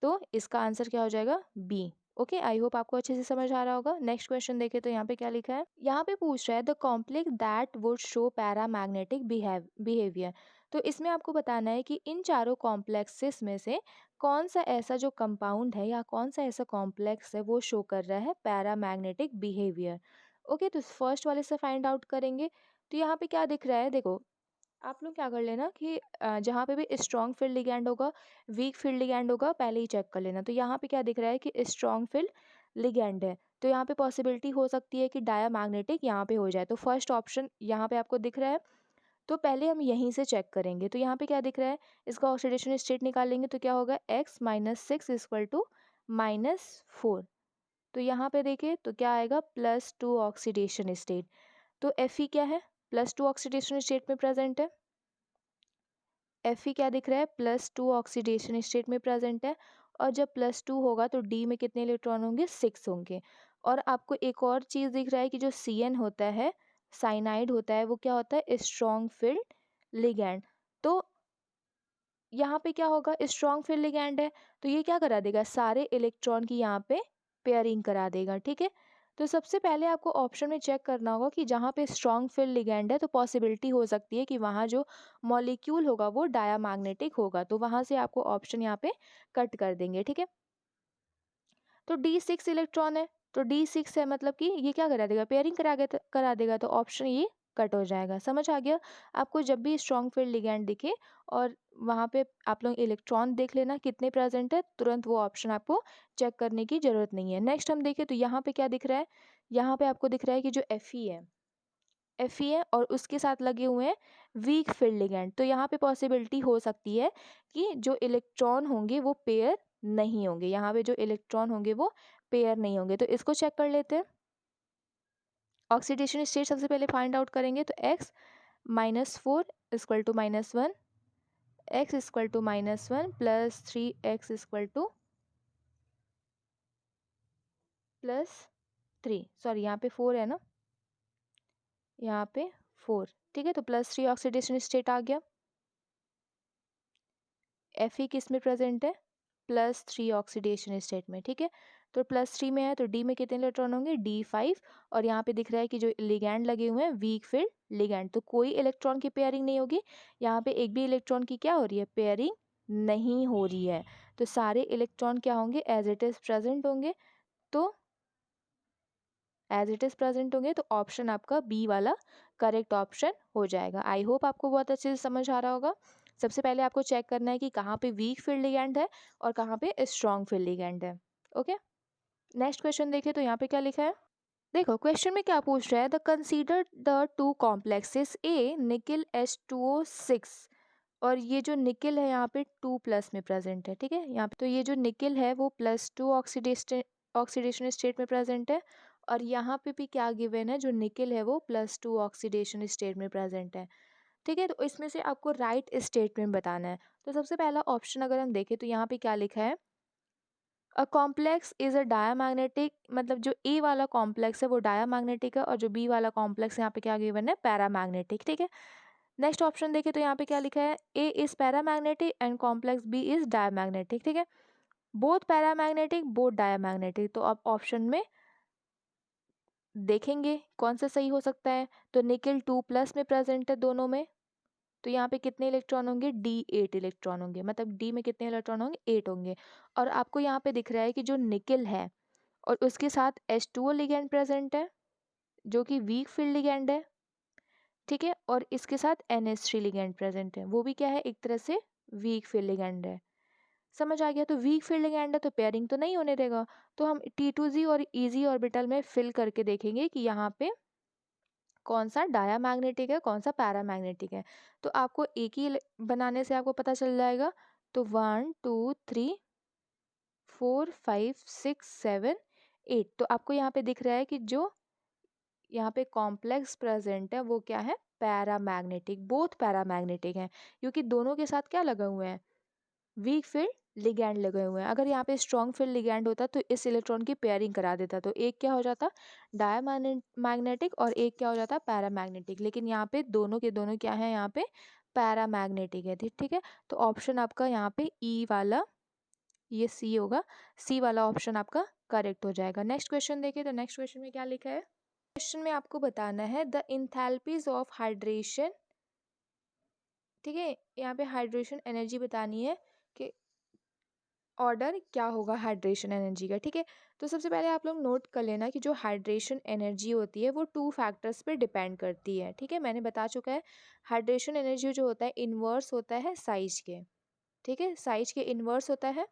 तो इसका आंसर क्या हो जाएगा, बी। ओके, आई होप आपको अच्छे से समझ आ रहा होगा। नेक्स्ट क्वेश्चन देखें तो यहाँ पे क्या लिखा है, यहाँ पे पूछ रहा है the complex that would show paramagnetic behaviour. तो इसमें आपको बताना है कि इन चारों कॉम्प्लेक्सेस में से कौन सा ऐसा जो कंपाउंड है या कौन सा ऐसा कॉम्प्लेक्स है वो शो कर रहा है पैरामैग्नेटिक बिहेवियर। ओके, तो फर्स्ट वाले से फाइंड आउट करेंगे। तो यहाँ पे क्या दिख रहा है, देखो आप लोग क्या कर लेना कि जहाँ पे भी स्ट्रॉन्ग फील्ड लिगैंड होगा, वीक फील्ड लिगैंड होगा, पहले ही चेक कर लेना। तो यहाँ पे क्या दिख रहा है कि स्ट्रॉन्ग फील्ड लिगैंड है, तो यहाँ पे पॉसिबिलिटी हो सकती है कि डायामैग्नेटिक यहाँ पे हो जाए। तो फर्स्ट ऑप्शन यहाँ पे आपको दिख रहा है, तो पहले हम यहीं से चेक करेंगे। तो यहाँ पे क्या दिख रहा है, इसका ऑक्सीडेशन स्टेट निकालेंगे तो क्या होगा, x - 6 इक्वल टू -4। तो यहाँ पे देखें तो क्या आएगा, +2 ऑक्सीडेशन स्टेट। तो Fe क्या है, +2 ऑक्सीडेशन स्टेट में प्रेजेंट है। Fe क्या दिख रहा है, +2 ऑक्सीडेशन स्टेट में प्रेजेंट है, और जब +2 होगा तो D में कितने इलेक्ट्रॉन होंगे, 6 होंगे। और आपको एक और चीज़ दिख रहा है कि जो CN होता है, साइनाइड होता है, वो क्या होता है, स्ट्रॉन्ग फील्ड लिगैंड। तो यहाँ पे क्या होगा, स्ट्रॉन्ग फील्ड लिगैंड है, तो ये क्या करा देगा, सारे इलेक्ट्रॉन की यहाँ पे पेयरिंग करा देगा। ठीक है, तो सबसे पहले आपको ऑप्शन में चेक करना होगा कि जहाँ पे स्ट्रॉन्ग फील्ड लिगैंड है तो पॉसिबिलिटी हो सकती है कि वहाँ जो मॉलिक्यूल होगा वो डायामैग्नेटिक होगा, तो वहाँ से आपको ऑप्शन यहाँ पे कट कर देंगे। ठीक है, तो D6 इलेक्ट्रॉन है, तो D6 है, मतलब कि ये क्या करा देगा, पेयरिंग करा देगा, तो ऑप्शन ये कट हो जाएगा। समझ आ गया? आपको जब भी स्ट्रॉन्ग फील्ड लिगैंड दिखे और वहाँ पे आप लोग इलेक्ट्रॉन देख लेना कितने प्रेजेंट है, तुरंत वो ऑप्शन आपको चेक करने की ज़रूरत नहीं है। नेक्स्ट हम देखें तो यहाँ पे क्या दिख रहा है, यहाँ पे आपको दिख रहा है कि जो Fe है और उसके साथ लगे हुए हैं वीक फील्ड लिगैंड। तो यहाँ पे पॉसिबिलिटी हो सकती है कि जो इलेक्ट्रॉन होंगे वो पेयर नहीं होंगे, यहाँ पे जो इलेक्ट्रॉन होंगे वो पेयर नहीं होंगे। तो इसको चेक कर लेते हैं। ऑक्सीडेशन स्टेट सबसे पहले फाइंड आउट करेंगे, तो x -4 equal to -1, x equal to -1 plus 3x equal to +3, sorry यहाँ पे 4 है ना, यहाँ पे 4, ठीक है। तो +3 ऑक्सीडेशन स्टेट आ गया। Fe किस में प्रेजेंट है, +3 ऑक्सीडेशन स्टेट में, ठीक है। तो +3 में है तो D में कितने इलेक्ट्रॉन होंगे, D5। और यहाँ पे दिख रहा है कि जो लिगैंड लगे हुए हैं वीक फील्ड लिगैंड, तो कोई इलेक्ट्रॉन की पेयरिंग नहीं होगी। यहाँ पे एक भी इलेक्ट्रॉन की क्या हो रही है, पेयरिंग नहीं हो रही है। तो सारे इलेक्ट्रॉन क्या होंगे, एज इट इज़ प्रेजेंट होंगे। तो एज इट इज़ प्रेजेंट होंगे, तो ऑप्शन आपका बी वाला करेक्ट ऑप्शन हो जाएगा। आई होप आपको बहुत अच्छे से समझ आ रहा होगा। सबसे पहले आपको चेक करना है कि कहाँ पे वीक फील्ड लिगैंड है और कहाँ पे स्ट्रॉन्ग फील्ड लिगैंड है। ओके, नेक्स्ट क्वेश्चन देखें तो यहाँ पे क्या लिखा है। देखो क्वेश्चन में क्या पूछ रहा है, the consider the two complexes a nickel H2O6, और ये जो निकिल है यहाँ पे 2+ में प्रेजेंट है, ठीक है। यहाँ पे तो ये जो निकिल है वो +2 ऑक्सीडेशन स्टेट में प्रेजेंट है, और यहाँ पे भी क्या गिवन है, जो निकिल है वो +2 ऑक्सीडेशन स्टेट में प्रेजेंट है, ठीक है। तो इसमें से आपको राइट स्टेटमेंट बताना है। तो सबसे पहला ऑप्शन अगर हम देखें तो यहाँ पे क्या लिखा है, a complex is a diamagnetic, मतलब जो ए वाला कॉम्प्लेक्स है वो डायामैग्नेटिक है, और जो बी वाला कॉम्प्लेक्स यहाँ पे क्या गिवन है, पैरामैग्नेटिक, ठीक है। नेक्स्ट ऑप्शन देखें तो यहाँ पे क्या लिखा है, A is paramagnetic and complex B is diamagnetic, ठीक है। बोथ पैरामैग्नेटिक बोथ डायामैग्नेटिक, तो अब ऑप्शन में देखेंगे कौन सा सही हो सकता है। तो निकिल 2+ में प्रेजेंट है दोनों में, तो यहाँ पे कितने इलेक्ट्रॉन होंगे, D8 इलेक्ट्रॉन होंगे, मतलब डी में कितने इलेक्ट्रॉन होंगे, 8 होंगे। और आपको यहाँ पे दिख रहा है कि जो निकिल है और उसके साथ H2O लिगैंड प्रेजेंट है जो कि वीक फील्ड लिगैंड है, ठीक है। और इसके साथ NH3 लिगैंड प्रेजेंट है, वो भी क्या है, एक तरह से वीक फील्ड लिगैंड है। समझ आ गया? तो वीक फील्ड लिगैंड है तो पेयरिंग तो नहीं होने देगा। तो हम T2Z और EZ ऑर्बिटल में फिल करके देखेंगे कि यहाँ पे कौन सा डायामैग्नेटिक है कौन सा पैरामैग्नेटिक है। तो आपको एक ही बनाने से आपको पता चल जाएगा। तो 1 2 3 4 5 6 7 8, तो आपको यहाँ पे दिख रहा है कि जो यहाँ पे कॉम्प्लेक्स प्रेजेंट है वो क्या है, पैरामैग्नेटिक, बोथ पैरामैग्नेटिक है, क्योंकि दोनों के साथ क्या लगा हुए हैं, वीक फील्ड लिगैंड लगे हुए हैं। अगर यहाँ पे स्ट्रॉन्ग फील्ड लिगैंड होता तो इस इलेक्ट्रॉन की पेयरिंग करा देता, तो एक क्या हो जाता, डायामैग्नेटिक, और एक क्या हो जाता, पैरामैग्नेटिक। लेकिन यहाँ पे दोनों के दोनों क्या है, यहाँ पे पैरामैग्नेटिक है, ठीक है। तो ऑप्शन आपका यहाँ पे ई वाला, ये सी होगा, सी वाला ऑप्शन आपका करेक्ट हो जाएगा। नेक्स्ट क्वेश्चन देखिए, तो नेक्स्ट क्वेश्चन में क्या लिखा है, क्वेश्चन में आपको बताना है द इंथैल्पीज ऑफ हाइड्रेशन, ठीक है। यहाँ पे हाइड्रेशन एनर्जी बतानी है कि ऑर्डर क्या होगा हाइड्रेशन एनर्जी का, ठीक है। तो सबसे पहले आप लोग नोट कर लेना कि जो हाइड्रेशन एनर्जी होती है वो 2 फैक्टर्स पे डिपेंड करती है, ठीक है। मैंने बता चुका है हाइड्रेशन एनर्जी जो होता है इन्वर्स होता है साइज के, ठीक है, साइज के इन्वर्स होता है,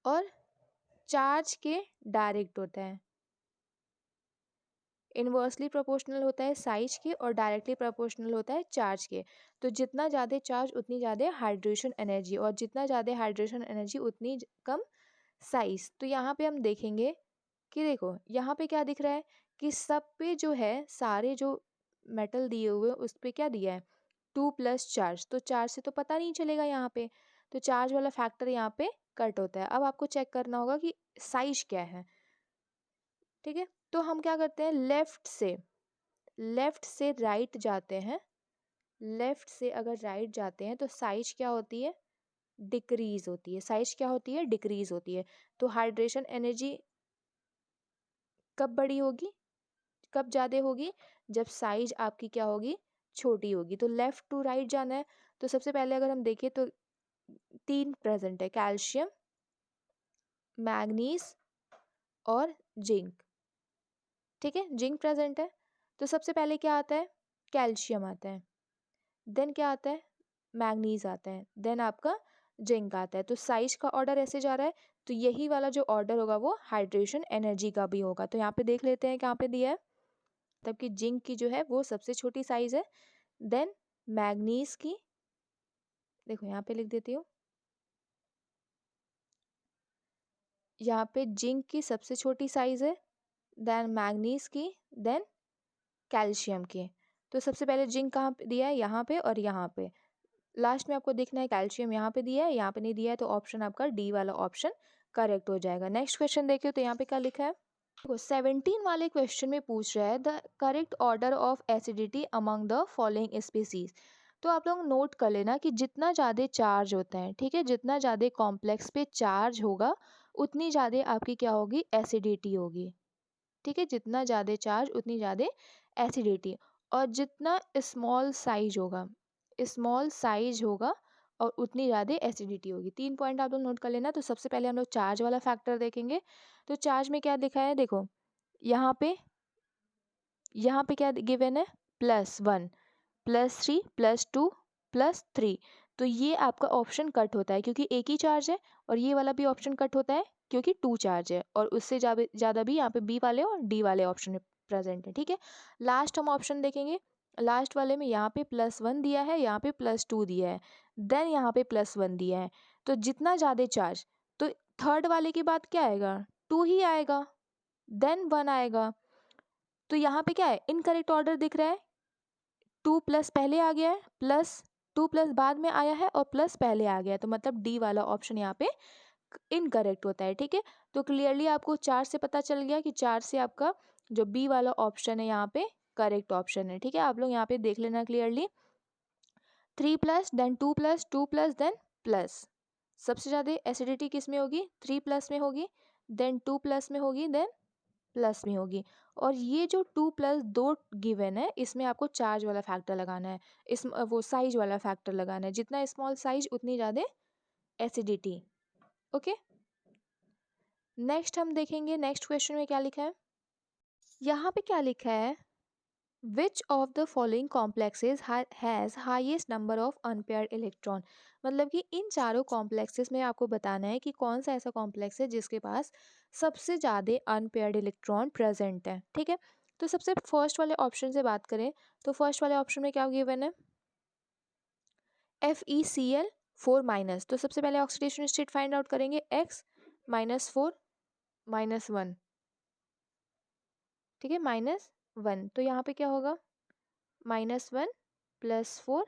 और चार्ज के डायरेक्ट होता है। इन्वर्सली प्रोपोर्शनल होता है साइज के और डायरेक्टली प्रोपोर्शनल होता है चार्ज के। तो जितना ज़्यादा चार्ज उतनी ज़्यादा हाइड्रेशन एनर्जी, और जितना ज़्यादा हाइड्रेशन एनर्जी उतनी कम साइज। तो यहाँ पे हम देखेंगे कि देखो यहाँ पे क्या दिख रहा है कि सब पे जो है सारे जो मेटल दिए हुए हैं उस पे क्या दिया है, 2+ चार्ज। तो चार्ज से तो पता नहीं चलेगा यहाँ पे, तो चार्ज वाला फैक्टर यहाँ पे कट होता है। अब आपको चेक करना होगा कि साइज क्या है, ठीक है। तो हम क्या करते हैं, लेफ्ट से राइट जाते हैं, लेफ्ट से अगर राइट जाते हैं तो साइज क्या होती है, डिक्रीज होती है, साइज क्या होती है, डिक्रीज होती है। तो हाइड्रेशन एनर्जी कब बड़ी होगी, कब ज़्यादा होगी, जब साइज आपकी क्या होगी, छोटी होगी। तो लेफ्ट टू राइट जाना है। तो सबसे पहले अगर हम देखें तो 3 प्रेजेंट है, कैल्शियम, मैग्नीज और जिंक। ठीक है, जिंक प्रेजेंट है। तो सबसे पहले क्या आता है, कैल्शियम आता है, देन क्या आता है, मैग्नीज आता है, देन आपका जिंक आता है। तो साइज का ऑर्डर ऐसे जा रहा है। तो यही वाला जो ऑर्डर होगा वो हाइड्रेशन एनर्जी का भी होगा। तो यहाँ पे देख लेते हैं कहाँ पे दिया है, तब कि जिंक की जो है वो सबसे छोटी साइज है, देन मैग्नीज की, देखो यहाँ पे लिख देती हूँ, यहाँ पे जिंक की सबसे छोटी साइज है, देन मैग्नीज की, देन कैल्शियम की। तो सबसे पहले जिंक कहाँ पे दिया है, यहाँ पे और यहाँ पे। लास्ट में आपको देखना है कैल्शियम यहाँ पे दिया है, यहाँ पे नहीं दिया है, तो ऑप्शन आपका डी वाला ऑप्शन करेक्ट हो जाएगा। नेक्स्ट क्वेश्चन देखिए, तो यहाँ पे क्या लिखा है, देखो 17 वाले क्वेश्चन में पूछ रहा है the correct order of acidity among the following species. तो आप लोग नोट कर लेना कि जितना ज़्यादा चार्ज होता है, ठीक है, जितना ज़्यादा कॉम्प्लेक्स पे चार्ज होगा उतनी ज़्यादा आपकी क्या होगी, एसिडिटी होगी। ठीक है, जितना ज़्यादा चार्ज उतनी ज़्यादा एसिडिटी। और जितना स्मॉल साइज होगा, स्मॉल साइज होगा और उतनी ज़्यादा एसिडिटी होगी। 3 पॉइंट आप लोग नोट कर लेना। तो सबसे पहले हम लोग चार्ज वाला फैक्टर देखेंगे। तो चार्ज में क्या लिखा है, देखो यहाँ पे क्या गिवन है, +1, +3, +2, +3। तो ये आपका ऑप्शन कट होता है क्योंकि एक ही चार्ज है, और ये वाला भी ऑप्शन कट होता है क्योंकि 2 चार्ज है, और उससे ज़्यादा भी यहाँ पे बी वाले और डी वाले ऑप्शन प्रेजेंट है। ठीक है, लास्ट हम ऑप्शन देखेंगे। लास्ट वाले में यहाँ पे +1 दिया है, यहाँ पे +2 दिया है, देन यहाँ पे +1 दिया है। तो जितना ज़्यादा चार्ज, तो थर्ड वाले की बात क्या आएगा, 2 ही आएगा, देन 1 आएगा। तो यहाँ पे क्या है, इनकरेक्ट ऑर्डर दिख रहा है, 2 प्लस पहले आ गया है, +2 प्लस बाद में आया है, और प्लस पहले आ गया है। तो मतलब डी वाला ऑप्शन यहाँ पे इनकरेक्ट होता है। ठीक है, तो क्लियरली आपको 4 से पता चल गया कि 4 से आपका जो बी वाला ऑप्शन है यहाँ पे करेक्ट ऑप्शन है। ठीक है, आप लोग यहाँ पे देख लेना clearly, 3 plus then 2 plus 2 plus then plus. सबसे ज़्यादा एसिडिटी किस में होगी, 3 प्लस में होगी, देन 2 प्लस में होगी, देन प्लस में होगी। और ये जो 2 प्लस 2 गिवन है, इसमें आपको चार्ज वाला फैक्टर लगाना है, इस वो साइज वाला फैक्टर लगाना है। जितना स्मॉल साइज उतनी ज़्यादा एसिडिटी। ओके, नेक्स्ट हम देखेंगे, नेक्स्ट क्वेश्चन में क्या लिखा है, यहाँ पे क्या लिखा है, which of the following complexes has highest number of unpaired electron. मतलब कि इन चारों कॉम्प्लेक्सेस में आपको बताना है कि कौन सा ऐसा कॉम्प्लेक्स है जिसके पास सबसे ज़्यादा अनपेयर्ड इलेक्ट्रॉन प्रेजेंट है। ठीक है, तो सबसे फर्स्ट वाले ऑप्शन से बात करें, तो फर्स्ट वाले ऑप्शन में क्या गिवन है, FeCl4-। तो सबसे पहले ऑक्सीडेशन स्टेट फाइंड आउट करेंगे, X-4 -1। ठीक है, -1। तो यहाँ पे क्या होगा, -1 +4,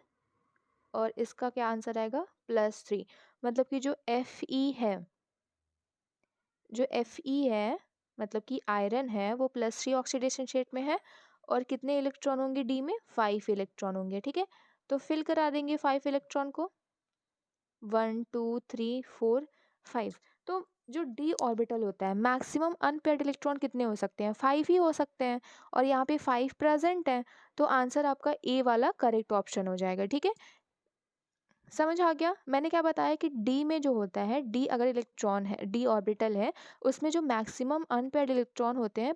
और इसका क्या आंसर आएगा, +3। मतलब कि जो Fe है, मतलब कि आयरन है, वो +3 ऑक्सीडेशन स्टेट में है, और कितने इलेक्ट्रॉन होंगे डी में, 5 इलेक्ट्रॉन होंगे। ठीक है, तो फिल करा देंगे 5 इलेक्ट्रॉन को, 1 2 3 4 5। तो जो डी ऑर्बिटल होता है, मैक्सिमम अनपेयर्ड इलेक्ट्रॉन कितने हो सकते हैं, 5 ही हो सकते हैं, और यहाँ पे 5 प्रेजेंट है। तो आंसर आपका ए वाला करेक्ट ऑप्शन हो जाएगा। ठीक है, समझ आ गया। मैंने क्या बताया कि डी में जो होता है, डी अगर इलेक्ट्रॉन है, डी ऑर्बिटल है, उसमें जो मैक्सिमम अनपेयर्ड इलेक्ट्रॉन होते हैं,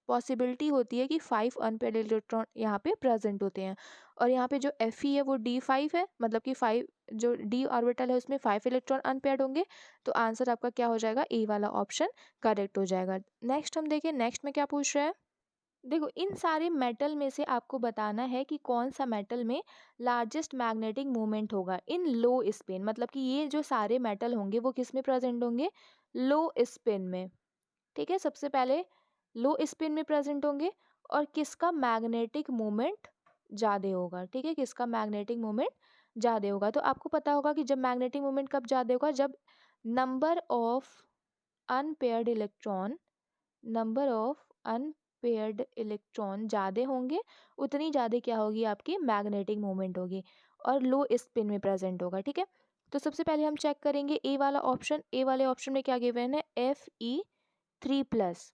पॉसिबिलिटी होती है कि 5 अनपेयर्ड इलेक्ट्रॉन यहाँ पे प्रेजेंट होते हैं। और यहाँ पे जो Fe है वो D5 है, मतलब कि 5 जो डी ऑर्बिटल है उसमें 5 इलेक्ट्रॉन अनपेयर्ड होंगे। तो आंसर आपका क्या हो जाएगा, ए वाला ऑप्शन करेक्ट हो जाएगा। नेक्स्ट हम देखें, नेक्स्ट में क्या पूछ रहा है, देखो इन सारे मेटल में से आपको बताना है कि कौन सा मेटल में लार्जेस्ट मैग्नेटिक मोमेंट होगा इन लो स्पिन। मतलब कि ये जो सारे मेटल होंगे वो किस में प्रेजेंट होंगे, लो स्पिन में। ठीक है, सबसे पहले लो स्पिन में प्रेजेंट होंगे, और किसका मैग्नेटिक मोमेंट ज़्यादा होगा। ठीक है, किसका मैग्नेटिक मोमेंट ज़्यादा होगा। तो आपको पता होगा कि जब मैग्नेटिक मोमेंट कब ज़्यादा होगा, जब number of unpaired electron, number of unpaired electron ज़्यादा होंगे, उतनी ज़्यादा क्या होगी, आपकी मैग्नेटिक मोमेंट होगी, और लो स्पिन में प्रेजेंट होगा। ठीक है, तो सबसे पहले हम चेक करेंगे ए वाला ऑप्शन। ए वाले ऑप्शन में क्या गिवन है, Fe3+।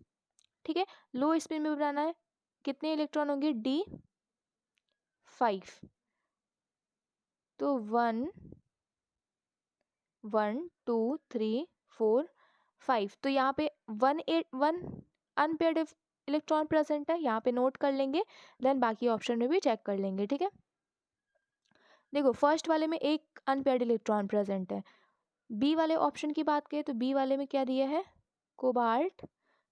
ठीक है, लो स्पिन में बनाना है, कितने इलेक्ट्रॉन होंगे, D5। तो 1 1 2 3 4 5, तो यहाँ पे 1 अनपेयर्ड इलेक्ट्रॉन प्रेजेंट है, यहाँ पे नोट कर लेंगे, देन बाकी ऑप्शन में भी चेक कर लेंगे। ठीक है, देखो फर्स्ट वाले में एक अनपेयर्ड इलेक्ट्रॉन प्रेजेंट है। बी वाले ऑप्शन की बात करें तो बी वाले में क्या दिया है, कोबाल्ट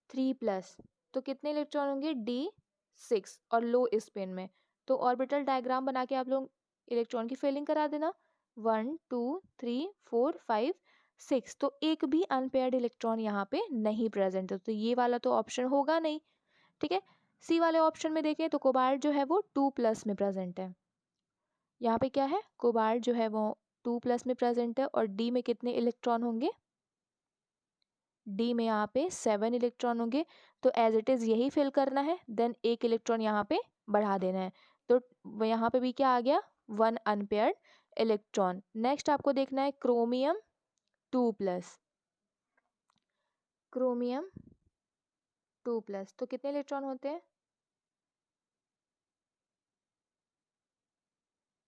3+, तो कितने इलेक्ट्रॉन होंगे, D6 और लो स्पिन में। तो ऑर्बिटल डायग्राम बना के आप लोग इलेक्ट्रॉन की फिलिंग करा देना, 1 2 3 4 5 6, तो एक भी अनपेयर्ड इलेक्ट्रॉन यहाँ पे नहीं प्रेजेंट है, तो ये वाला तो ऑप्शन होगा नहीं। ठीक है, सी वाले ऑप्शन में देखें तो कोबाल्ट जो है वो 2+ में प्रेजेंट है। यहाँ पे क्या है, कोबाल्ट जो है वो 2+ में प्रेजेंट है, और डी में कितने इलेक्ट्रॉन होंगे, डी में यहाँ पे 7 इलेक्ट्रॉन होंगे। तो एज इट इज़ यही फिल करना है, देन एक इलेक्ट्रॉन यहाँ पे बढ़ा देना है, तो यहाँ पे भी क्या आ गया, 1 अनपेयर्ड इलेक्ट्रॉन। नेक्स्ट आपको देखना है क्रोमियम 2+, क्रोमियम 2+, तो कितने इलेक्ट्रॉन होते हैं,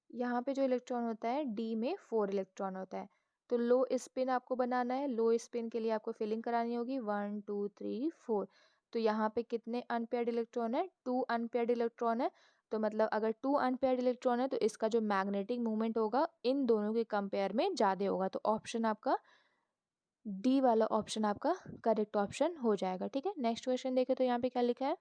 यहाँ पे जो इलेक्ट्रॉन होता है डी में 4 इलेक्ट्रॉन होता है। तो लो स्पिन आपको बनाना है, लो स्पिन के लिए आपको फिलिंग करानी होगी 1 2 3 4। तो यहाँ पे कितने अनपेयर्ड इलेक्ट्रॉन है, 2 अनपेयर्ड इलेक्ट्रॉन है। तो मतलब अगर 2 अनपेयर्ड इलेक्ट्रॉन है तो इसका जो मैग्नेटिक मूवमेंट होगा इन दोनों के कंपेयर में ज़्यादा होगा, तो ऑप्शन आपका डी वाला ऑप्शन आपका करेक्ट ऑप्शन हो जाएगा। ठीक है, नेक्स्ट क्वेश्चन देखें तो यहाँ पे क्या लिखा है,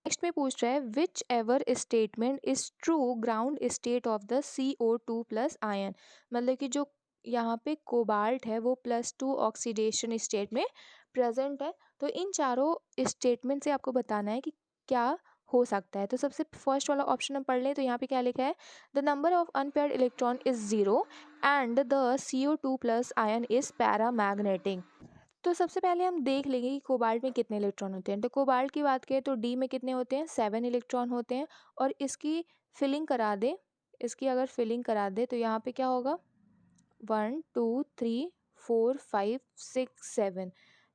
नेक्स्ट में पूछ रहा है which ever statement is true ground state of the CO2+ ion, मतलब कि जो यहाँ पे कोबाल्ट है वो +2 ऑक्सीडेशन स्टेट में प्रेजेंट है। तो इन चारों स्टेटमेंट से आपको बताना है कि क्या हो सकता है। तो सबसे फर्स्ट वाला ऑप्शन हम पढ़ लें तो यहाँ पे क्या लिखा है, the number of unpaired electron is 0 and the CO2+ ion is paramagnetic. तो सबसे पहले हम देख लेंगे कि कोबाल्ट में कितने इलेक्ट्रॉन होते हैं। तो कोबाल्ट की बात करें तो डी में कितने होते हैं, 7 इलेक्ट्रॉन होते हैं। और इसकी फिलिंग करा दे, इसकी अगर फिलिंग करा दे तो यहाँ पे क्या होगा, 1 2 3 4 5 6 7।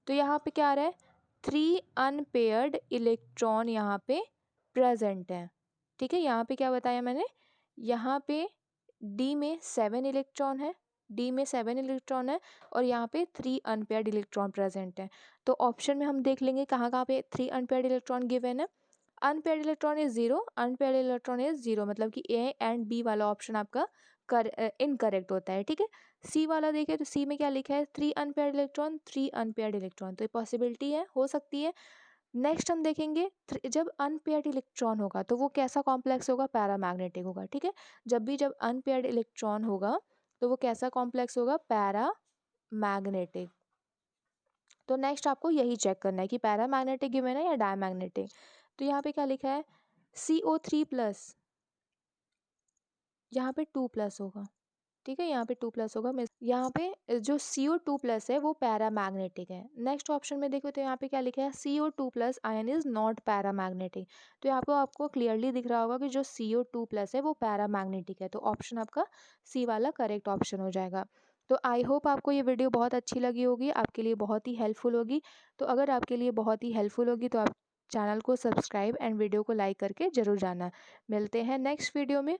तो यहाँ पे क्या आ रहा है, 3 अनपेयर्ड इलेक्ट्रॉन यहाँ पे प्रेजेंट है। ठीक है, यहाँ पे क्या बताया मैंने, यहाँ पे डी में 7 इलेक्ट्रॉन है, डी में 7 इलेक्ट्रॉन है, और यहाँ पे 3 अनपेयर्ड इलेक्ट्रॉन प्रेजेंट है। तो ऑप्शन में हम देख लेंगे कहाँ कहाँ पे 3 अनपेयर्ड इलेक्ट्रॉन गिवन है। Unpaired electron is 0, unpaired electron is 0, मतलब कि ए एंड बी वाला ऑप्शन आपका इनकरेक्ट होता है। ठीक है, सी वाला देखें तो सी में क्या लिखा है, 3 अनपेयर्ड इलेक्ट्रॉन, 3 अनपेयर्ड इलेक्ट्रॉन, तो ये पॉसिबिलिटी है, हो सकती है। नेक्स्ट हम देखेंगे जब अनपेयर्ड इलेक्ट्रॉन होगा तो वो कैसा कॉम्प्लेक्स होगा, पैरामैग्नेटिक होगा। ठीक है, जब अनपेयर्ड इलेक्ट्रॉन होगा तो वो कैसा कॉम्प्लेक्स होगा, पैरामैग्नेटिक। तो नेक्स्ट आपको यही चेक करना है कि पैरामैग्नेटिक गिवन है या डायमैग्नेटिक। तो यहाँ पे क्या लिखा है, CO3+, यहाँ पे 2+ होगा। ठीक है, यहाँ पे 2+ होगा, यहाँ पे जो CO2+ है वो पैरामैग्नेटिक है। नेक्स्ट ऑप्शन में देखो तो यहाँ पे क्या लिखा है, CO2+ ion is not paramagnetic. तो यहाँ पे आपको क्लियरली दिख रहा होगा कि जो CO2+ है वो पैरामैग्नेटिक है, तो ऑप्शन आपका सी वाला करेक्ट ऑप्शन हो जाएगा। तो आई होप आपको ये वीडियो बहुत अच्छी लगी होगी, आपके लिए बहुत ही हेल्पफुल होगी। तो अगर आपके लिए बहुत ही हेल्पफुल होगी तो आप चैनल को सब्सक्राइब एंड वीडियो को लाइक करके ज़रूर जाना। मिलते हैं नेक्स्ट वीडियो में।